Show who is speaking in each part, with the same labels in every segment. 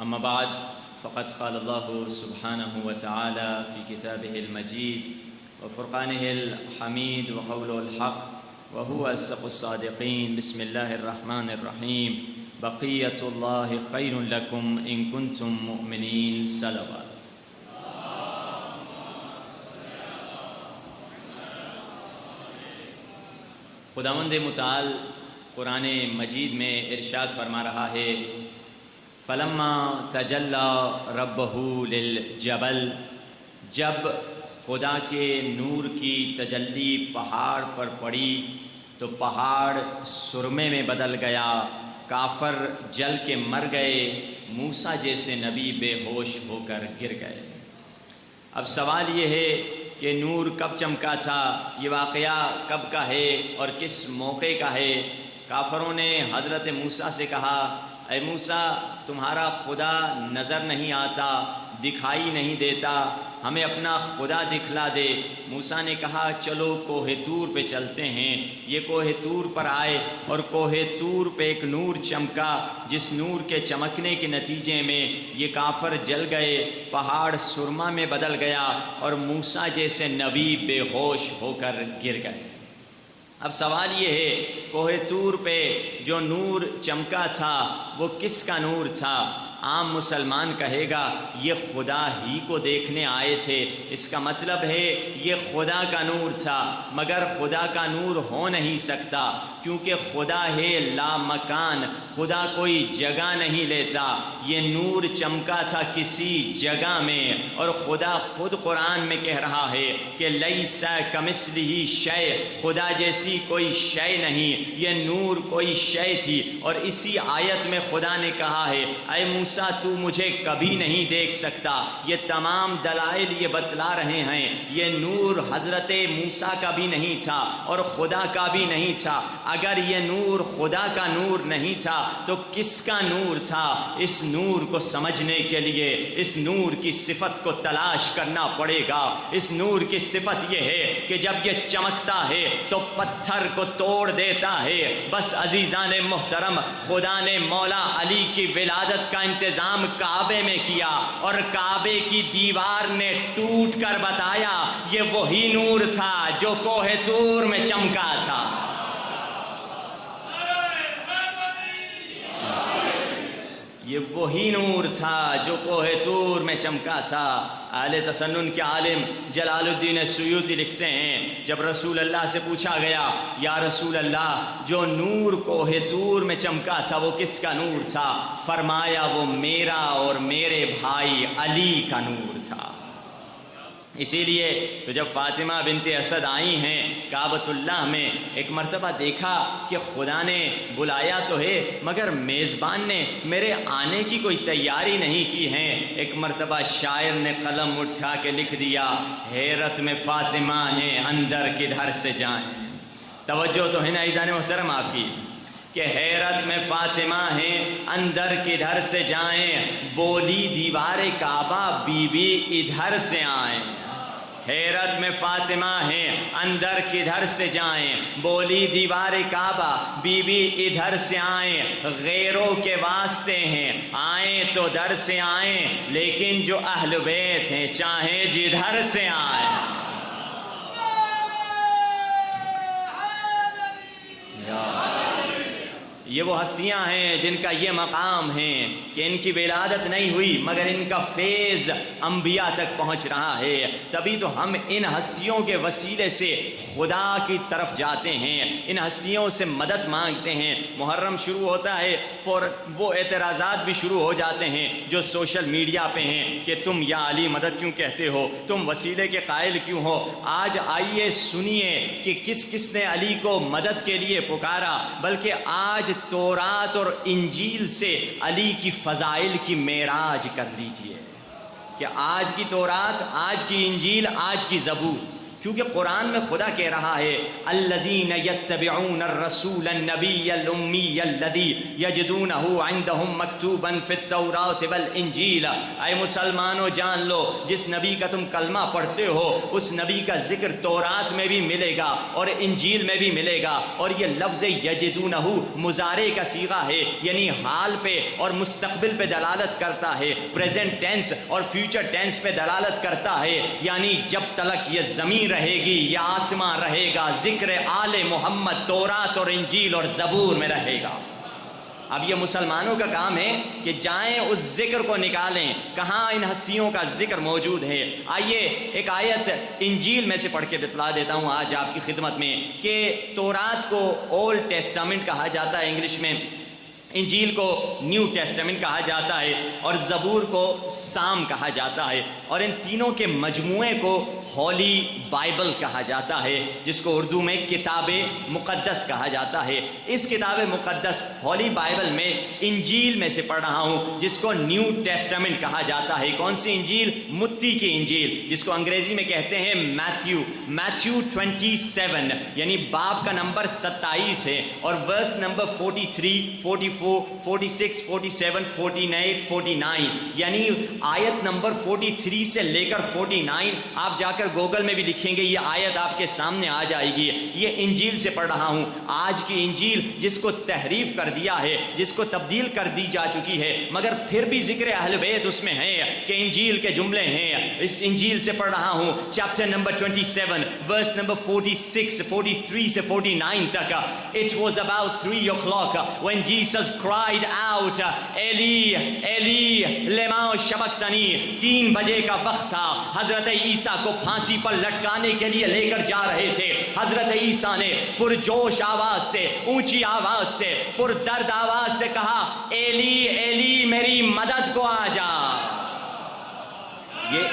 Speaker 1: أما بعد فقد قال الله سبحانه وتعالى في كتابه المجيد وفرقانه الحميد وقوله الحق وهو أصدق الصادقين. بسم الله الرحمن الرحيم. بقية الله خير لكم إن كنتم مؤمنين. صلوات. خداوند متعال قرآن مجید میں ارشاد فرما رہا ہے، فلما تجلی ربہ للجبل، جب خدا کے نور کی تجلی پہاڑ پر پڑی تو پہاڑ سرمے میں بدل گیا، کافر جل کے مر گئے، موسیٰ جیسے نبی بے ہوش ہو کر گر گئے۔ اب سوال یہ ہے کہ نور کب چمکا تھا، یہ واقعہ کب کا ہے اور کس موقع کا ہے؟ کافروں نے حضرت موسیٰ سے کہا، اے موسیٰ تمہارا خدا نظر نہیں آتا، دکھائی نہیں دیتا، ہمیں اپنا خدا دکھلا دے۔ موسیٰ نے کہا چلو کوہ طور پہ چلتے ہیں۔ یہ کوہ طور پر آئے اور کوہ طور پہ ایک نور چمکا، جس نور کے چمکنے کے نتیجے میں یہ کافر جل گئے، پہاڑ سرما میں بدل گیا اور موسیٰ جیسے نبی بے ہوش ہو کر گر گئے۔ اب سوال یہ ہے، کوہ طور پہ جو نور چمکا تھا وہ کس کا نور تھا؟ عام مسلمان کہے گا یہ خدا ہی کو دیکھنے آئے تھے، اس کا مطلب ہے یہ خدا کا نور تھا، مگر خدا کا نور ہو نہیں سکتا کیونکہ خدا ہے لا مکان، خدا کوئی جگہ نہیں لیتا۔ یہ نور چمکا تھا کسی جگہ میں، اور خدا خود قرآن میں کہہ رہا ہے کہ لیس کمثلہ شیء، خدا جیسی کوئی شے نہیں، یہ نور کوئی شے تھی۔ اور اسی آیت میں خدا نے کہا ہے اے موسیٰ تو مجھے کبھی نہیں دیکھ سکتا۔ یہ تمام دلائل یہ بتلا رہے ہیں یہ نور حضرت موسیٰ کا بھی نہیں تھا اور خدا کا بھی نہیں تھا۔ اگر یہ نور خدا کا نور نہیں تھا تو کس کا نور تھا؟ اس نور کو سمجھنے کے لیے اس نور کی صفت کو تلاش کرنا پڑے گا۔ اس نور کی صفت یہ ہے کہ جب یہ چمکتا ہے تو پتھر کو توڑ دیتا ہے۔ بس عزیزان محترم، خدا نے مولا علی کی ولادت کا انتظام کعبے میں کیا اور کعبے کی دیوار نے ٹوٹ کر بتایا یہ وہی نور تھا جو کوہ طور میں چمکا تھا۔ یہ وہی نور تھا جو کوہ طور میں چمکا تھا۔ اہل تسنن کے عالم جلال الدین السیوطی لکھتے ہیں جب رسول اللہ سے پوچھا گیا یا رسول اللہ جو نور کوہ طور میں چمکا تھا وہ کس کا نور تھا؟ فرمایا وہ میرا اور میرے بھائی علی کا نور تھا۔ اسی لیے تو جب فاطمہ بنت اسد آئی ہیں کعبۃ اللہ میں، ایک مرتبہ دیکھا کہ خدا نے بلایا تو ہے مگر میزبان نے میرے آنے کی کوئی تیاری نہیں کی ہے۔ ایک مرتبہ شاعر نے قلم اٹھا کے لکھ دیا، حیرت میں فاطمہ ہیں اندر کدھر سے جائیں۔ توجہ تو ہے نا عزیزان محترم آپ کی کہ حیرت میں فاطمہ ہیں اندر کدھر سے جائیں، بولی دیوار کعبہ بی بی ادھر سے آئیں۔ حیرت میں فاطمہ ہیں اندر کدھر سے جائیں، بولی دیوار کعبہ بی بی ادھر سے آئیں۔ غیروں کے واسطے ہیں آئیں تو در سے آئیں، لیکن جو اہل بیت ہیں چاہیں جدھر سے آئیں۔ یہ وہ ہستیاں ہیں جن کا یہ مقام ہے کہ ان کی ولادت نہیں ہوئی مگر ان کا فیض انبیاء تک پہنچ رہا ہے۔ تبھی تو ہم ان ہستیوں کے وسیلے سے خدا کی طرف جاتے ہیں، ان ہستیوں سے مدد مانگتے ہیں۔ محرم شروع ہوتا ہے وہ اعتراضات بھی شروع ہو جاتے ہیں جو سوشل میڈیا پہ ہیں کہ تم یا علی مدد کیوں کہتے ہو، تم وسیلے کے قائل کیوں ہو۔ آج آئیے سنیے کہ کس کس نے علی کو مدد کے لیے پکارا، بلکہ آج تورات اور انجیل سے علی کی فضائل کی معراج کر لیجئے کہ آج کی تورات، آج کی انجیل، آج کی زبور کیونکہ قرآن میں خدا کہہ رہا ہے الذین یتبعون الرسول النبی الامی الذی یجدونہ عندہم مکتوبا فی التوراۃ والانجیل، اے مسلمانوں جان لو جس نبی کا تم کلمہ پڑھتے ہو اس نبی کا ذکر تورات میں بھی ملے گا اور انجیل میں بھی ملے گا. اور یہ لفظ یجدونہ مضارع کا صیغہ ہے، یعنی حال پہ اور مستقبل پہ دلالت کرتا ہے، پریزنٹ ٹینس اور فیوچر ٹینس پہ دلالت کرتا ہے. یعنی جب تلک یہ زمین رہے گی یا آسمان رہے گا ذکر آل محمد تورات اور انجیل اور زبور میں رہے گا. اب یہ مسلمانوں کا کام ہے کہ جائیں اس ذکر کو نکالیں کہاں ان ہستیوں کا ذکر موجود ہے. آئیے ایک آیت انجیل میں سے پڑھ کے بتلا دیتا ہوں آج آپ کی خدمت میں کہ تورات کو اولڈ ٹیسٹامنٹ کہا جاتا ہے انگلش میں، انجیل کو نیو ٹیسٹامنٹ کہا جاتا ہے اور زبور کو سام کہا جاتا ہے، اور ان تینوں کے مجموعے کو ہولی بائبل کہا جاتا ہے جس کو اردو میں کتاب مقدس کہا جاتا ہے. اس کتاب مقدس ہولی بائبل میں انجیل میں سے پڑھ رہا ہوں جس کو نیو ٹیسٹامنٹ کہا جاتا ہے. کون سی انجیل؟ متی کی انجیل، جس کو انگریزی میں کہتے ہیں میتھیو 27 یعنی باب کا نمبر 27 ہے اور ورس نمبر 43 44 46 47 48 49 یعنی آیت نمبر 43 سے لے کر 49 آپ جا کر گوگل میں بھی لکھیں گے یہ آیت آپ کے سامنے آ جائے گی. یہ انجیل سے پڑھ رہا ہوں. آج کی انجیل جس کو تحریف کر دیا ہے، جس کو تبدیل کر دی جا چکی ہے، مگر پھر بھی ذکر اہل بیت اس میں ہے کہ انجیل کے جملے ہیں. اس انجیل سے پڑھ رہا ہوں چیپٹر نمبر 27 ورس نمبر 46 43 سے 49 تک. It was about 3 o'clock when Jesus cried out Eli Eli lema sabachthani. 3 بجے کا وقت تھا. حضرت عیسیٰ کو پھانسی پر لٹکانے کے لیے لے کر جا رہے تھے. حضرت عیسیٰ نے پرجوش آواز سے، اونچی آواز سے، پردرد آواز سے کہا ایلی ایلی میری مدد کو آ جا. یہ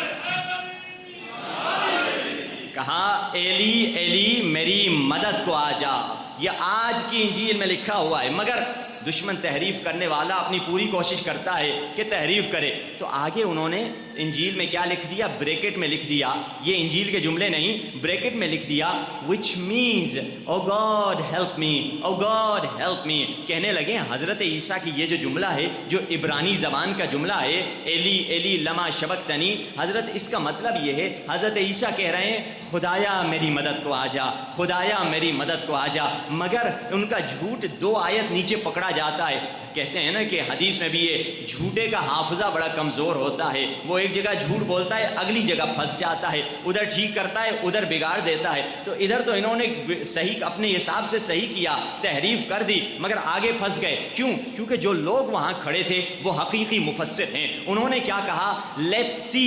Speaker 1: کہا ایلی ایلی میری مدد کو آ جا. یہ آج کی انجیل میں لکھا ہوا ہے، مگر دشمن تحریف کرنے والا اپنی پوری کوشش کرتا ہے کہ تحریف کرے. تو آگے انہوں نے انجیل میں کیا لکھ دیا؟ بریکٹ میں لکھ دیا. یہ انجیل کے جملے نہیں، بریکٹ میں لکھ دیا which means oh God help me, oh God help me. کہنے لگے حضرت عیسیٰ کی یہ جو جملہ ہے جو عبرانی زبان کا جملہ ہے ایلی ایلی لما شبقتنی، حضرت اس کا مطلب یہ ہے حضرت عیسیٰ کہہ رہے ہیں خدایا میری مدد کو آ جا، خدایا میری مدد کو آ جا. مگر ان کا جھوٹ 2 آیت نیچے پکڑا جاتا ہے. کہتے ہیں نا کہ حدیث میں بھی یہ جھوٹے کا حافظہ بڑا کمزور ہوتا ہے. وہ ایک جگہ جھوٹ بولتا ہے اگلی جگہ پھنس جاتا ہے، ادھر ٹھیک کرتا ہے ادھر بگاڑ دیتا ہے. تو ادھر تو انہوں نے صحیح اپنے حساب سے صحیح کیا، تحریف کر دی، مگر آگے پھنس گئے. کیوں؟ کیونکہ جو لوگ وہاں کھڑے تھے وہ حقیقی مفسر ہیں. انہوں نے کیا کہا؟ لیٹس سی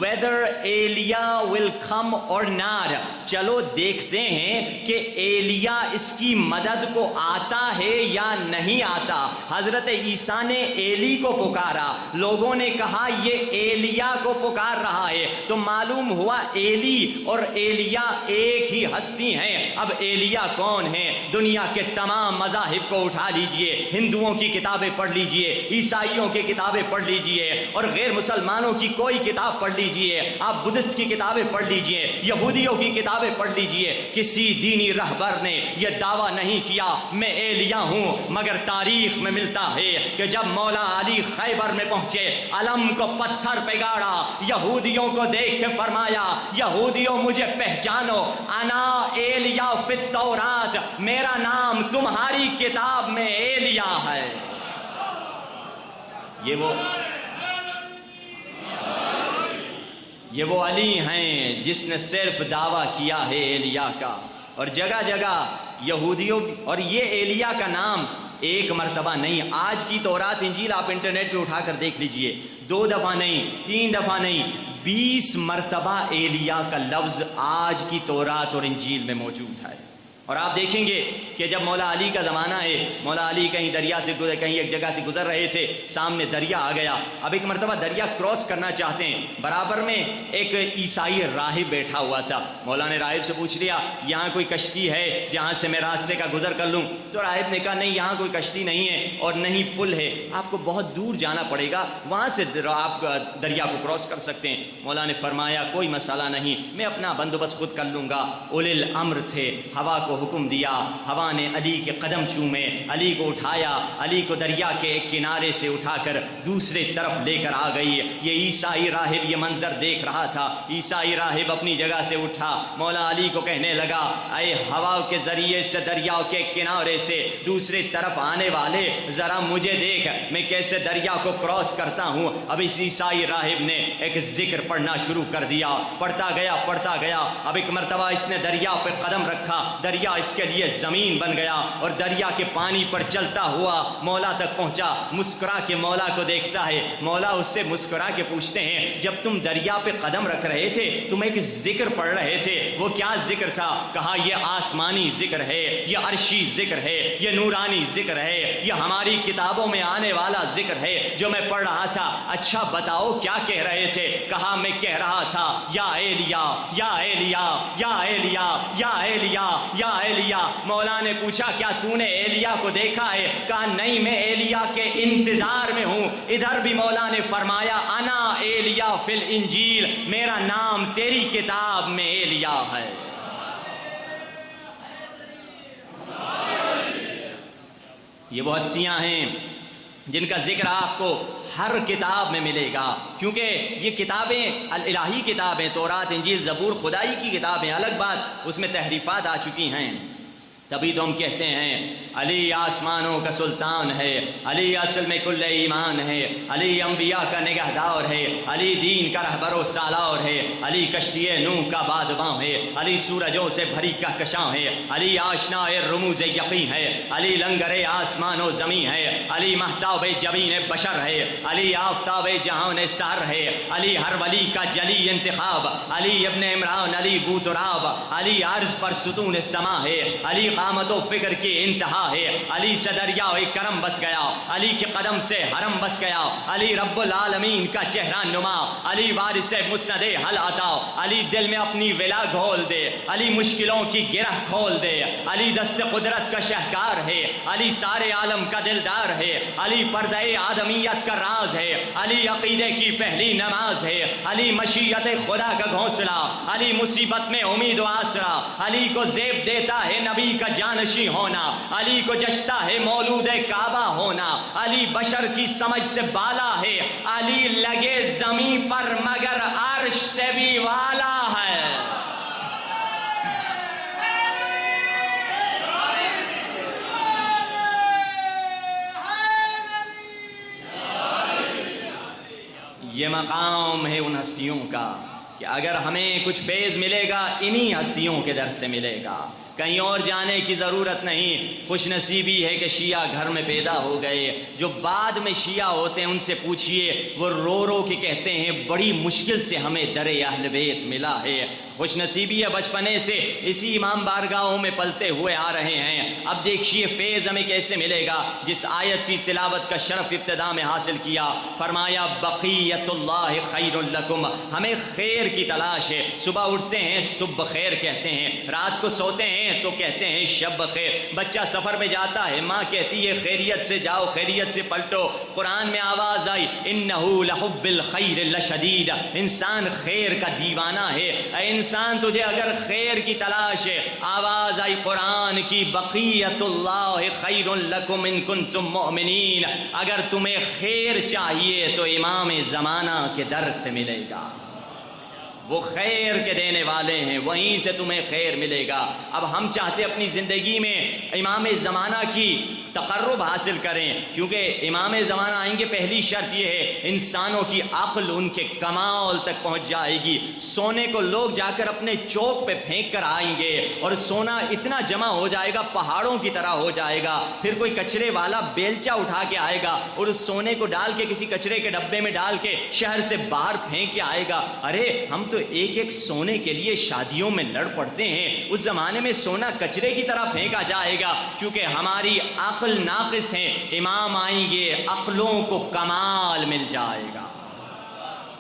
Speaker 1: ویدر ایلیا ول کم اور ناٹ. چلو دیکھتے ہیں کہ ایلیا اس کی مدد کو آتا ہے یا نہیں آتا. حضرت عیسیٰ نے ایلی کو پکارا، لوگوں نے کہا یہ ایلیا کو پکار رہا ہے. تو معلوم ہوا ایلی اور ایلیا ایک ہی ہستی ہیں. اب ایلیا کون ہے؟ دنیا کے تمام مذاہب کو اٹھا لیجئے، ہندوؤں کی کتابیں پڑھ لیجئے، عیسائیوں کی کتابیں پڑھ لیجئے اور غیر مسلمانوں کی کوئی کتاب پڑھ لیجئے. آپ بدھسٹ کی کتابیں پڑھ لیجئے، یہودیوں کی کتابیں پڑھ لیجئے. کسی دینی رہبر نے یہ دعویٰ نہیں کیا میں ایلیا ہوں. مگر تاریخ میں ملتا ہے کہ جب مولا علی خیبر میں پہنچے، علم کو پتھر پہ گاڑا، یہودیوں کو دیکھ کے فرمایا یہودیوں مجھے پہچانو، انا ایلیا فی التورات، میرا نام تمہاری کتاب میں ایلیا ہے. یہ وہ علی ہیں جس نے صرف دعویٰ کیا ہے ایلیا کا. اور جگہ جگہ یہودیوں، اور یہ ایلیا کا نام ایک مرتبہ نہیں. آج کی تورات انجیل آپ انٹرنیٹ پہ اٹھا کر دیکھ لیجئے، 2 دفعہ نہیں، 3 دفعہ نہیں، 20 مرتبہ ایلیا کا لفظ آج کی تورات اور انجیل میں موجود ہے. اور آپ دیکھیں گے کہ جب مولا علی کا زمانہ ہے، مولا علی کہیں دریا سے کہیں ایک جگہ سے گزر رہے تھے، سامنے دریا آ گیا، اب ایک مرتبہ دریا کراس کرنا چاہتے ہیں، برابر میں ایک عیسائی راہب بیٹھا ہوا تھا۔ مولا نے راہب سے پوچھ لیا یہاں کوئی کشتی ہے جہاں سے میں راستے کا گزر کر لوں؟ تو راہب نے کہا نہیں، یہاں کوئی کشتی نہیں ہے اور نہیں پل ہے، آپ کو بہت دور جانا پڑے گا، وہاں سے آپ دریا کو کراس کر سکتے ہیں۔ مولا نے فرمایا کوئی مسئلہ نہیں، میں اپنا بندوبست خود کر لوں گا۔ اولی الامر تھے، ہوا کو حکم دیا، ہوا نے علی کے قدم چومے، علی کو اٹھایا، علی کو دریا کے ایک کنارے سے اٹھا کر دوسرے طرف لے کر آ گئی۔ یہ عیسائی راہب یہ منظر دیکھ رہا تھا، عیسائی راہب اپنی جگہ سے اٹھا، مولا علی کو کہنے لگا اے ہوا کے ذریعے سے دریا کے کنارے سے دوسرے طرف آنے والے، ذرا مجھے دیکھ میں کیسے دریا کو کراس کرتا ہوں۔ اب اس عیسائی راہب نے ایک ذکر پڑھنا شروع کر دیا، پڑھتا گیا، اب ایک مرتبہ اس نے دریا پہ قدم رکھا، دریا اس کے لیے زمین بن گیا اور دریا کے پانی پر چلتا ہوا مولا تک پہنچا۔ مسکرا کے مولا کو دیکھتا ہے، مولا اس سے مسکرا کے پوچھتے ہیں جب تم دریا پہ قدم رکھ رہے تھے تم ایک ذکر پڑھ رہے تھے، وہ کیا ذکر تھا؟ کہا یہ آسمانی ذکر ہے، یہ عرشی ذکر ہے، یہ نورانی ذکر ہے، یہ ہماری کتابوں میں آنے والا ذکر ہے جو میں پڑھ رہا تھا۔ اچھا بتاؤ کیا کہہ رہے تھے؟ کہا میں کہہ رہا تھا یا ایلیا یا ایلیا یا ایلیا یا ایلیا یا ایلیا۔ مولا نے پوچھا کیا تو نے ایلیا کو دیکھا ہے؟ کہا نہیں، میں ایلیا کے انتظار میں ہوں۔ ادھر بھی مولا نے فرمایا انا ایلیا فی الانجیل، میرا نام تیری کتاب میں ایلیا ہے۔ یہ وہ ہستیاں ہیں جن کا ذکر آپ کو ہر کتاب میں ملے گا، کیونکہ یہ کتابیں الہی کتابیں، تورات انجیل زبور خدائی کی کتابیں، الگ بات اس میں تحریفات آ چکی ہیں۔ تبھی تو ہم کہتے ہیں علی آسمانوں کا سلطان ہے، علی اصل میں کل ایمان ہے، علی انبیاء کا نگہدار ہے، علی دین کا رہبر و سالار ہے، علی کشتی نوح کا بادباں ہے، علی سورجوں سے بھری کہکشاں ہے، علی آشنا رموز یقین ہے، علی لنگر آسمان و زمین ہے، علی مہتاب جبین بشر ہے، علی آفتاب جہان سحر ہے، علی ہر ولی کا جلی انتخاب، علی ابن عمران، علی بوتراب، علی عرض پر ستون سما ہے، علی قامت و فکر کی انتہا ہے، علی سے دریائے کرم بس گیا، علی کے قدم سے حرم بس گیا، علی رب العالمین کا چہرہ نما، علی وارث مسند حل عطا، علی دل میں اپنی ولا گھول دے، علی مشکلوں کی گرہ کھول دے، علی دست قدرت کا شہکار ہے، علی سارے عالم کا دلدار ہے، علی پردہ آدمیت کا راز ہے، علی عقیدے کی پہلی نماز ہے، علی مشیت خدا کا گھونسلہ، علی مصیبت میں امید و آسرا، علی کو زیب دیتا ہے نبی کا جانشی ہونا، علی کو جشتا ہے مولود کعبہ ہونا، علی بشر کی سمجھ سے بالا ہے، علی لگے زمین پر مگر عرش سے بھی والا ہے۔ یہ مقام ہے ان ہستیوں کا کہ اگر ہمیں کچھ فیض ملے گا انہی ہستیوں کے در سے ملے گا، کہیں اور جانے کی ضرورت نہیں۔ خوش نصیبی ہے کہ شیعہ گھر میں پیدا ہو گئے، جو بعد میں شیعہ ہوتے ہیں ان سے پوچھئے وہ رو رو کے کہتے ہیں بڑی مشکل سے ہمیں در اہل بیت ملا ہے۔ خوش نصیبی ہے بچپنے سے اسی امام بارگاہوں میں پلتے ہوئے آ رہے ہیں۔ اب دیکھیے فیض ہمیں کیسے ملے گا، جس آیت کی تلاوت کا شرف ابتدا میں حاصل کیا، فرمایا بقیت اللہ خیر لکم، ہمیں خیر کی تلاش ہے۔ صبح اٹھتے ہیں صبح خیر کہتے ہیں، رات کو سوتے ہیں تو کہتے ہیں شب خیر، بچہ سفر میں جاتا ہے ماں کہتی ہے خیریت سے جاؤ خیریت سے پلٹو۔ قرآن میں آواز آئی انہو لحب الخیر لشدید، انسان خیر کا دیوانہ ہے۔ اے انسان تجھے اگر خیر کی تلاش ہے، آواز آئی قرآن کی بقیت اللہ خیر لکم ان کنتم مؤمنین، اگر تمہیں خیر چاہیے تو امام زمانہ کے در سے ملے گا، وہ خیر کے دینے والے ہیں، وہیں سے تمہیں خیر ملے گا۔ اب ہم چاہتے اپنی زندگی میں امام زمانہ کی تقرب حاصل کریں، کیونکہ امام زمانہ آئیں گے پہلی شرط یہ ہے انسانوں کی عقل ان کے کمال تک پہنچ جائے گی۔ سونے کو لوگ جا کر اپنے چوک پہ پھینک کر آئیں گے اور سونا اتنا جمع ہو جائے گا پہاڑوں کی طرح ہو جائے گا، پھر کوئی کچرے والا بیلچہ اٹھا کے آئے گا اور اس سونے کو ڈال کے کسی کچرے کے ڈبے میں ڈال کے شہر سے باہر پھینک کے آئے گا، ارے ہم تو ایک ایک سونے کے لیے شادیوں میں لڑ پڑتے ہیں، اس زمانے میں سونا کچرے کی طرح پھینکا جائے گا کیونکہ ہماری عقل ناقص ہے۔ امام آئیں گے، عقلوں کو کمال مل جائے گا،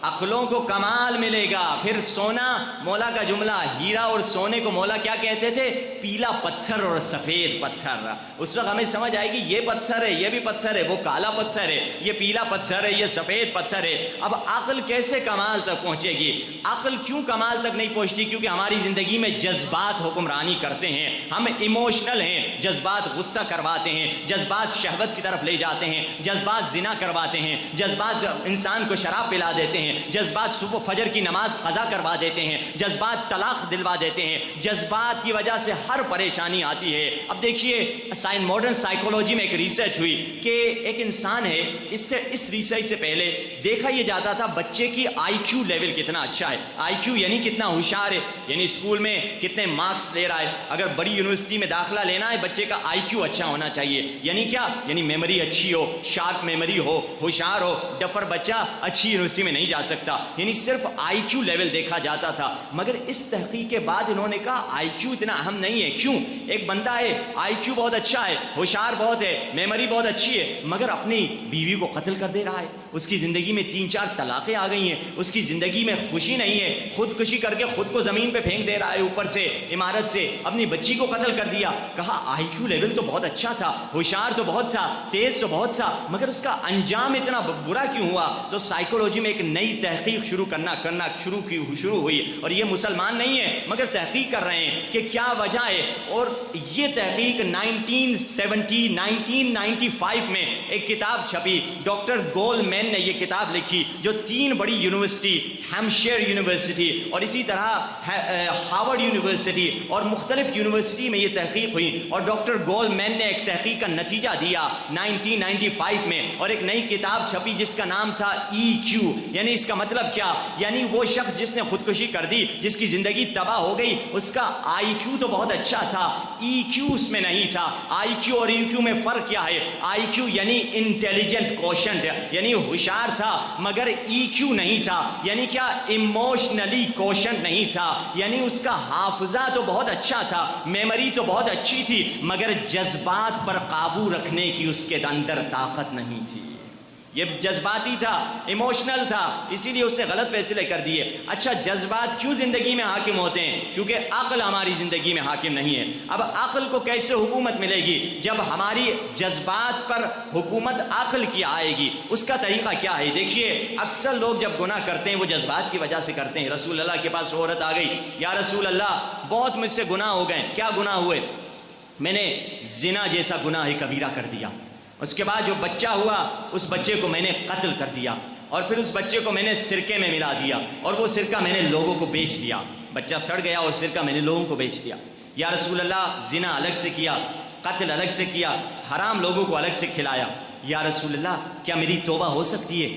Speaker 1: عقلوں کو کمال ملے گا۔ پھر سونا، مولا کا جملہ، ہیرا اور سونے کو مولا کیا کہتے تھے؟ پیلا پتھر اور سفید پتھر۔ اس وقت ہمیں سمجھ آئے گی یہ پتھر ہے، یہ بھی پتھر ہے، وہ کالا پتھر ہے، یہ پیلا پتھر ہے، یہ سفید پتھر ہے۔ اب عقل کیسے کمال تک پہنچے گی؟ عقل کیوں کمال تک نہیں پہنچتی؟ کیونکہ ہماری زندگی میں جذبات حکمرانی کرتے ہیں، ہم ایموشنل ہیں، جذبات غصہ کرواتے ہیں، جذبات شہوت کی طرف لے جاتے ہیں، جذبات زنا کرواتے ہیں، جذبات انسان کو شراب پلا دیتے ہیں، جذبات صبح فجر کی نماز قضا کروا دیتے ہیں، جذبات طلاق دلوا دیتے ہیں، جذبات کی وجہ سے ہر پریشانی آتی ہے۔ اب دیکھیے ماڈرن سائیکولوجی میں ایک ریسرچ ہوئی کہ ایک انسان ہے، اس ریسرچ سے پہلے دیکھا یہ جاتا تھا بچے کی آئی کیو لیول کتنا اچھا ہے۔ آئی کیو یعنی کتنا ہوشیار ہے، یعنی اسکول میں کتنے مارکس لے رہا ہے۔ اگر بڑی یونیورسٹی میں داخلہ لینا ہے بچے کا آئی کیو اچھا ہونا چاہیے، یعنی کیا؟ یعنی میموری اچھی ہو، شارپ میموری ہو، ہوشیار ہو۔ ڈفر بچہ اچھی یونیورسٹی میں نہیں جا سکتا، یعنی صرف آئی کیو لیول دیکھا جاتا تھا۔ مگر اس تحقیق کے بعد انہوں نے کہا آئی کیو اتنا اہم نہیں ہے۔ کیوں؟ ایک بندہ ہے، آئی کیو بہت اچھا ہے، ہوشیار بہت ہے، میموری بہت اچھی ہے، مگر اپنی بیوی کو قتل کر دے رہا ہے، اس کی زندگی میں 3-4 طلاقیں آ گئی ہیں، اس کی زندگی میں خوشی نہیں ہے، خودکشی کر کے خود کو زمین پہ پھینک دے رہا ہے، اوپر سے عمارت سے اپنی بچی کو قتل کر دیا۔ کہا آئی کیو لیول تو بہت اچھا تھا، ہوشیار تو بہت تھا، تیز تو بہت تھا، مگر اس کا انجام اتنا برا کیوں ہوا؟ تو سائیکولوجی میں ایک نئی تحقیق شروع ہوئی، اور یہ مسلمان نہیں ہے مگر تحقیق کر رہے ہیں کہ کیا وجہ ہے۔ اور یہ تحقیق 1995 میں ایک کتاب چھپی، ڈاکٹر گول مین نے یہ کتاب لکھی، جو 3 بڑی یونیورسٹی، ہیمپشائر یونیورسٹی اور اسی طرح ہارورڈ یونیورسٹی اور مختلف یونیورسٹی میں یہ تحقیق ہوئی، اور ڈاکٹر گول مین نے ایک تحقیق کا نتیجہ دیا 1995 میں، اور ایک نئی کتاب چھپی جس کا نام تھا ای کیو۔ یعنی اس کا مطلب کیا؟ یعنی وہ شخص جس نے خودکشی کر دی، جس کی زندگی تباہ ہو گئی، اس کا آئی کیو تو بہت اچھا تھا، ای کیو اس میں نہیں تھا۔ آئی کیو اور ای کیو میں فرق کیا ہے؟ آئی کیو یعنی انٹیلیجنٹ کوشنٹ، یعنی ہوشیار تھا، مگر ای کیو نہیں تھا، یعنی کیا؟ ایموشنلی کوشنٹ نہیں تھا، یعنی اس کا حافظہ تو بہت اچھا تھا، میموری تو بہت اچھی تھی، مگر جذبات پر قابو رکھنے کی اس کے اندر طاقت نہیں تھی۔ یہ جذباتی تھا، ایموشنل تھا، اسی لیے اس نے غلط فیصلے کر دیے۔ اچھا، جذبات کیوں زندگی میں حاکم ہوتے ہیں؟ کیونکہ عقل ہماری زندگی میں حاکم نہیں ہے۔ اب عقل کو کیسے حکومت ملے گی؟ جب ہماری جذبات پر حکومت عقل کی آئے گی۔ اس کا طریقہ کیا ہے؟ دیکھیے، اکثر لوگ جب گناہ کرتے ہیں وہ جذبات کی وجہ سے کرتے ہیں۔ رسول اللہ کے پاس عورت آ گئی، یا رسول اللہ بہت مجھ سے گناہ ہو گئے۔ کیا گناہ ہوئے؟ میں نے زنا جیسا گناہ کبیرہ کر دیا، اس کے بعد جو بچہ ہوا اس بچے کو میں نے قتل کر دیا، اور پھر اس بچے کو میں نے سرکے میں ملا دیا، اور وہ سرکہ میں نے لوگوں کو بیچ دیا، بچہ سڑ گیا اور سرکہ میں نے لوگوں کو بیچ دیا۔ یا رسول اللہ زنا الگ سے کیا، قتل الگ سے کیا، حرام لوگوں کو الگ سے کھلایا۔ یا رسول اللہ کیا میری توبہ ہو سکتی ہے؟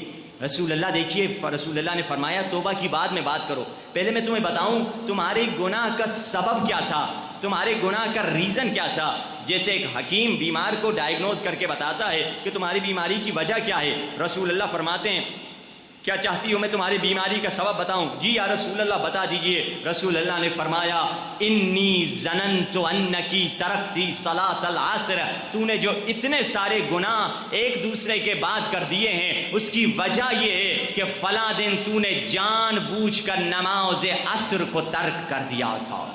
Speaker 1: رسول اللہ دیکھیے، رسول اللہ نے فرمایا توبہ کی بعد میں بات کرو، پہلے میں تمہیں بتاؤں تمہارے گناہ کا سبب کیا تھا، تمہارے گناہ کا ریزن کیا تھا۔ جیسے ایک حکیم بیمار کو ڈائیگنوز کر کے بتاتا ہے کہ تمہاری بیماری کی وجہ کیا ہے، رسول اللہ فرماتے ہیں کیا چاہتی ہو میں تمہاری بیماری کا سبب بتاؤں؟ جی یا رسول اللہ بتا دیجئے۔ رسول اللہ نے فرمایا انی ظننت انکی ترکتی صلاۃ العصر، تو نے جو اتنے سارے گناہ ایک دوسرے کے بعد کر دیے ہیں اس کی وجہ یہ ہے کہ فلاں دن تو نے جان بوجھ کر نماز عصر کو ترک کر دیا تھا۔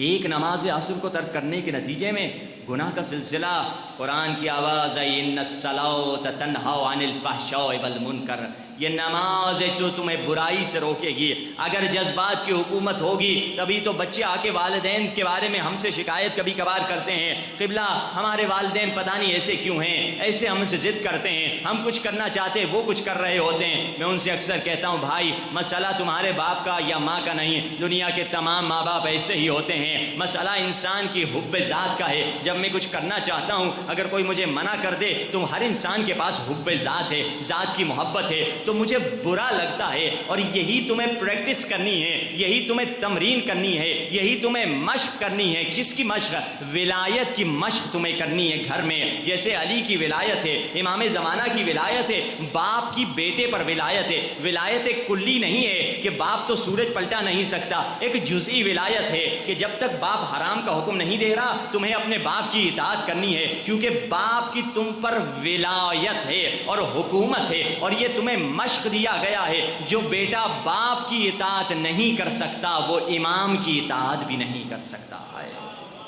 Speaker 1: ایک نماز عصر کو ترک کرنے کے نتیجے میں گناہ کا سلسلہ، قرآن کی آواز ہے ان الصلاۃ تنہی عن الفحشاء والمنکر، یہ نماز ہے جو تمہیں برائی سے روکے گی۔ اگر جذبات کی حکومت ہوگی تبھی تو بچے آ کے والدین کے بارے میں ہم سے شکایت کبھی کبھار کرتے ہیں، قبلہ ہمارے والدین پتہ نہیں ایسے کیوں ہیں، ایسے ہم سے ضد کرتے ہیں، ہم کچھ کرنا چاہتے ہیں وہ کچھ کر رہے ہوتے ہیں۔ میں ان سے اکثر کہتا ہوں بھائی مسئلہ تمہارے باپ کا یا ماں کا نہیں، دنیا کے تمام ماں باپ ایسے ہی ہوتے ہیں، مسئلہ انسان کی حب ذات کا ہے۔ جب میں کچھ کرنا چاہتا ہوں اگر کوئی مجھے منع کر دے تو ہر انسان کے پاس حب ذات ہے، ذات کی محبت ہے، تو مجھے برا لگتا ہے، اور یہی تمہیں پریکٹس کرنی ہے، یہی تمہیں تمرین کرنی ہے، یہی تمہیں مشق کرنی ہے۔ کس کی مشق؟ ولایت کی مشق تمہیں کرنی ہے گھر میں۔ جیسے علی کی ولایت ہے، امام زمانہ کی ولایت ہے، باپ کی بیٹے پر ولایت ہے۔ ولایت ایک کلی نہیں ہے کہ باپ تو سورج پلٹا نہیں سکتا، ایک جزئی ولایت ہے کہ جب تک باپ حرام کا حکم نہیں دے رہا تمہیں اپنے باپ کی اطاعت کرنی ہے، کیونکہ باپ کی تم پر ولایت ہے اور حکومت ہے، اور یہ تمہیں مشق دیا گیا ہے۔ جو بیٹا باپ کی اطاعت نہیں کر سکتا وہ امام کی اطاعت بھی نہیں کر سکتا ہے۔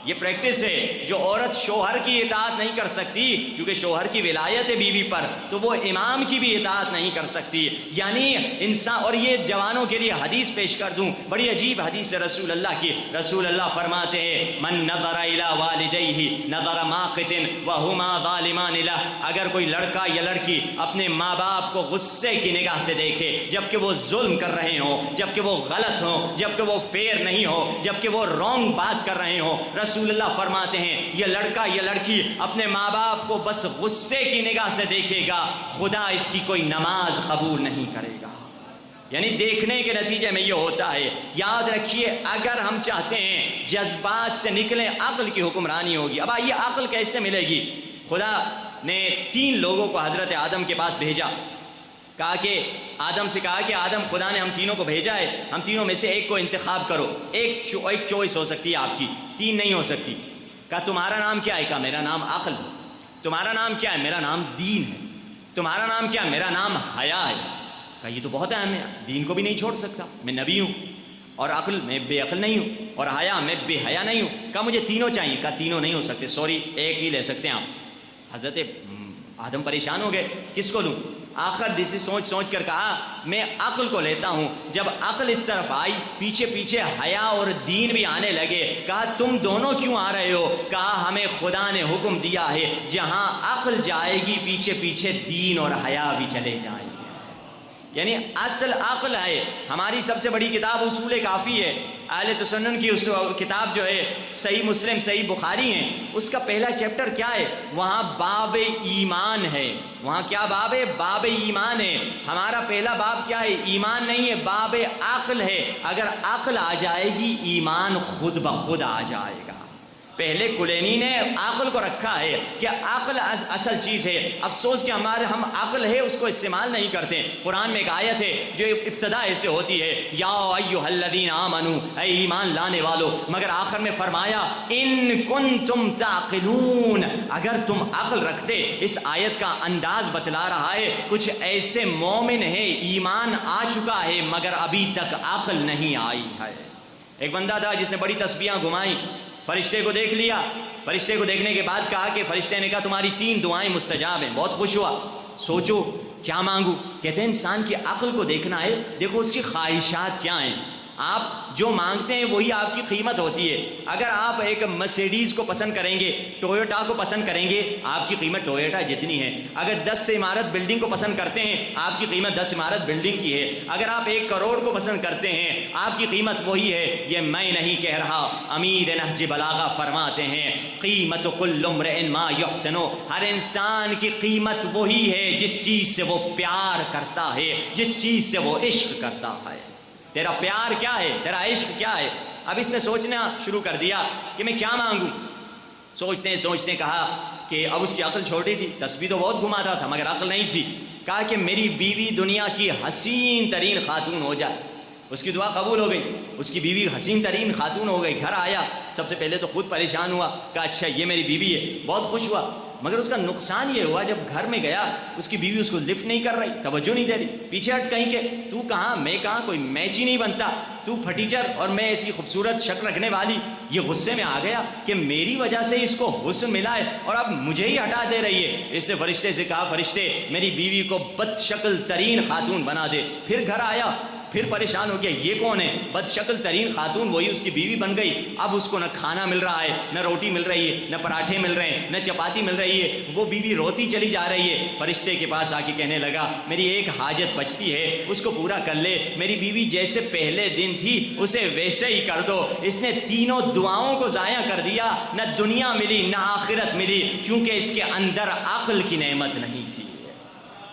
Speaker 1: یہ پریکٹس ہے۔ جو عورت شوہر کی اطاعت نہیں کر سکتی کیونکہ شوہر کی ولایت ہے بیوی پر، تو وہ امام کی بھی اطاعت نہیں کر سکتی۔ یعنی انسان، اور یہ جوانوں کے لیے حدیث پیش کر دوں، بڑی عجیب حدیث ہے رسول اللہ کی۔ رسول اللہ فرماتے ہیں من نظر الی والدیہ نظر ماقت وہما ظالمان لہ، اگر کوئی لڑکا یا لڑکی اپنے ماں باپ کو غصے کی نگاہ سے دیکھے جبکہ وہ ظلم کر رہے ہوں، جبکہ وہ غلط ہوں، جبکہ وہ فیئر نہیں ہو، جبکہ وہ رانگ بات کر رہے ہوں، رسول اللہ فرماتے ہیں یہ لڑکا یا لڑکی اپنے ماں باپ کو بس غصے کی نگاہ سے دیکھے گا، خدا اس کی کوئی نماز قبول نہیں کرے گا۔ یعنی دیکھنے کے نتیجے میں یہ ہوتا ہے۔ یاد رکھیے اگر ہم چاہتے ہیں جذبات سے نکلیں، عقل کی حکمرانی ہوگی۔ اب آئیے عقل کیسے ملے گی؟ خدا نے 3 لوگوں کو حضرت آدم کے پاس بھیجا، کہا کہ آدم سے کہا کہ آدم خدا نے ہم تینوں کو بھیجا ہے، ہم تینوں میں سے ایک کو انتخاب کرو، ایک چوائس ہو سکتی ہے آپ کی، 3 نہیں ہو سکتی۔ کہا تمہارا نام کیا ہے؟ کہا میرا نام عقل ہے۔ تمہارا نام کیا ہے؟ میرا نام دین ہے۔ تمہارا نام کیا ہے؟ میرا نام حیا ہے۔ کہا یہ تو بہت اہم ہے، دین کو بھی نہیں چھوڑ سکتا، میں نبی ہوں، اور عقل میں بے عقل نہیں ہوں، اور حیا میں بے حیا نہیں ہوں۔ کہا مجھے تینوں چاہیے۔ کہا تینوں نہیں ہو سکتے، سوری ایک ہی لے سکتے ہیں آپ۔ حضرت آدم پریشان ہو گئے، کس کو لوں؟ آخر دسی سوچ کر کہا میں عقل کو لیتا ہوں۔ جب عقل اس طرف آئی، پیچھے پیچھے حیا اور دین بھی آنے لگے۔ کہا تم دونوں کیوں آ رہے ہو؟ کہا ہمیں خدا نے حکم دیا ہے جہاں عقل جائے گی پیچھے پیچھے دین اور حیا بھی چلے جائیں گے۔ یعنی اصل عقل ہے۔ ہماری سب سے بڑی کتاب اصول کافی ہے، اہل تسنن کی اس کتاب جو ہے صحیح مسلم صحیح بخاری ہیں، اس کا پہلا چیپٹر کیا ہے؟ وہاں باب ایمان ہے۔ وہاں کیا باب ہے؟ باب ایمان ہے۔ ہمارا پہلا باب کیا ہے؟ ایمان نہیں ہے، باب عقل ہے۔ اگر عقل آ جائے گی ایمان خود بخود آ جائے گا۔ پہلے کلینی نے عقل کو رکھا ہے کہ عقل اصل چیز ہے۔ افسوس کہ ہم عقل ہے اس کو استعمال نہیں کرتے۔ قرآن میں ایک آیت ہے جو ابتدا ایسے ہوتی ہے یا ایھا الذین آمنو، اے ایمان لانے والو، مگر آخر میں فرمایا ان کنتم تعقلون، اگر تم عقل رکھتے۔ اس آیت کا انداز بتلا رہا ہے کچھ ایسے مومن ہیں ایمان آ چکا ہے مگر ابھی تک عقل نہیں آئی ہے۔ ایک بندہ تھا جس نے بڑی تسبیحاں گھمائیں، فرشتے کو دیکھ لیا، فرشتے کو دیکھنے کے بعد کہا کہ فرشتے نے کہا تمہاری 3 دعائیں مستجاب ہیں۔ بہت خوش ہوا، سوچو کیا مانگوں؟ کہتے ہیں انسان کی عقل کو دیکھنا ہے، دیکھو اس کی خواہشات کیا ہیں۔ آپ جو مانگتے ہیں وہی آپ کی قیمت ہوتی ہے۔ اگر آپ ایک مرسیڈیز کو پسند کریں گے، ٹویوٹا کو پسند کریں گے، آپ کی قیمت ٹویوٹا جتنی ہے۔ اگر 10 عمارت بلڈنگ کو پسند کرتے ہیں، آپ کی قیمت 10 عمارت بلڈنگ کی ہے۔ اگر آپ 1 کروڑ کو پسند کرتے ہیں، آپ کی قیمت وہی ہے۔ یہ میں نہیں کہہ رہا، امیر نہج بلاغہ فرماتے ہیں قیمت کل امرئ ما یحسن، ہر انسان کی قیمت وہی ہے جس چیز سے وہ پیار کرتا ہے، جس چیز سے وہ عشق کرتا ہے۔ تیرا پیار کیا ہے؟ تیرا عشق کیا ہے؟ اب اس نے سوچنا شروع کر دیا کہ میں کیا مانگوں۔ سوچتے کہا کہ اب اس کی عقل چھوٹی تھی، تسبیح تو بہت گھماتا تھا مگر عقل نہیں تھی۔ کہا کہ میری بیوی دنیا کی حسین ترین خاتون ہو جائے۔ اس کی دعا قبول ہو گئی، اس کی بیوی حسین ترین خاتون ہو گئی۔ گھر آیا، سب سے پہلے تو خود پریشان ہوا، کہا اچھا یہ میری بیوی ہے، بہت خوش ہوا۔ مگر اس کا نقصان یہ ہوا جب گھر میں گیا اس کی بیوی اس کو لفٹ نہیں کر رہی، توجہ نہیں دے رہی، پیچھے ہٹ کہیں کہ تو کہاں میں کہاں، کوئی میچ ہی نہیں بنتا، تو پھٹیچر اور میں ایسی خوبصورت شکل رکھنے والی۔ یہ غصے میں آ گیا کہ میری وجہ سے اس کو حسن ملا ہے اور اب مجھے ہی ہٹا دے رہی ہے۔ اس نے فرشتے سے کہا فرشتے میری بیوی کو بد شکل ترین خاتون بنا دے۔ پھر گھر آیا، پھر پریشان ہو گیا یہ کون ہے؟ بد شکل ترین خاتون وہی اس کی بیوی بن گئی۔ اب اس کو نہ کھانا مل رہا ہے، نہ روٹی مل رہی ہے، نہ پراٹھے مل رہے ہیں، نہ چپاتی مل رہی ہے، وہ بیوی روتی چلی جا رہی ہے۔ فرشتے کے پاس آ کے کہنے لگا میری ایک حاجت بچتی ہے، اس کو پورا کر لے، میری بیوی جیسے پہلے دن تھی اسے ویسے ہی کر دو۔ اس نے 3 دعاؤں کو ضائع کر دیا، نہ دنیا ملی نہ آخرت ملی، کیونکہ اس کے اندر عقل کی نعمت نہیں تھی۔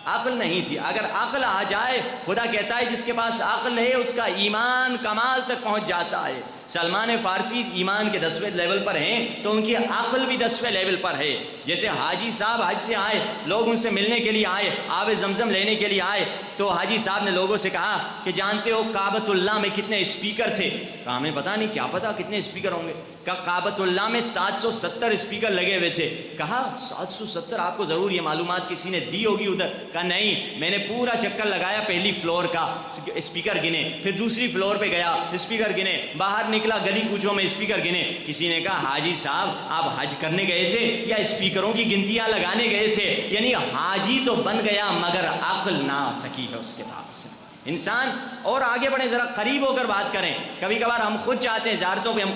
Speaker 1: عقل نہیں تھی. اگر عقل آ جائے, خدا کہتا ہے جس کے پاس عقل ہے اس کا ایمان کمال تک پہنچ جاتا ہے. سلمان فارسی ایمان کے 10ویں لیول پر ہیں تو ان کی عقل بھی 10ویں لیول پر ہے. جیسے حاجی صاحب حج سے آئے, لوگ ان سے ملنے کے لیے آئے, آب زمزم لینے کے لیے آئے, تو حاجی صاحب نے لوگوں سے کہا کہ جانتے ہو کعبۃ اللہ میں کتنے اسپیکر تھے؟ کہا ہمیں پتہ نہیں, کیا پتہ کتنے اسپیکر ہوں گے. کہا کعبۃ اللہ میں 770 اسپیکر لگے ہوئے تھے. کہا 770, آپ کو ضرور یہ معلومات کسی نے دی ہوگی ادھر. کہا نہیں, میں نے پورا چکر لگایا, پہلی فلور کا اسپیکر گنے, پھر دوسری فلور پہ گیا اسپیکر گنے, باہر نکلا گلی کوچوں میں اسپیکر گنے. کسی نے کہا حاجی صاحب آپ حج کرنے گئے تھے یا اسپیکروں کی گنتیاں لگانے گئے تھے؟ یعنی حاجی تو بن گیا مگر عقل نہ آ سکی ہے اس کے پاس. انسان اور آگے بڑھیں, ذرا قریب ہو کر بات کریں. کبھی کبھار ہم خود چاہتے ہیں زیارتوں پہ, ہم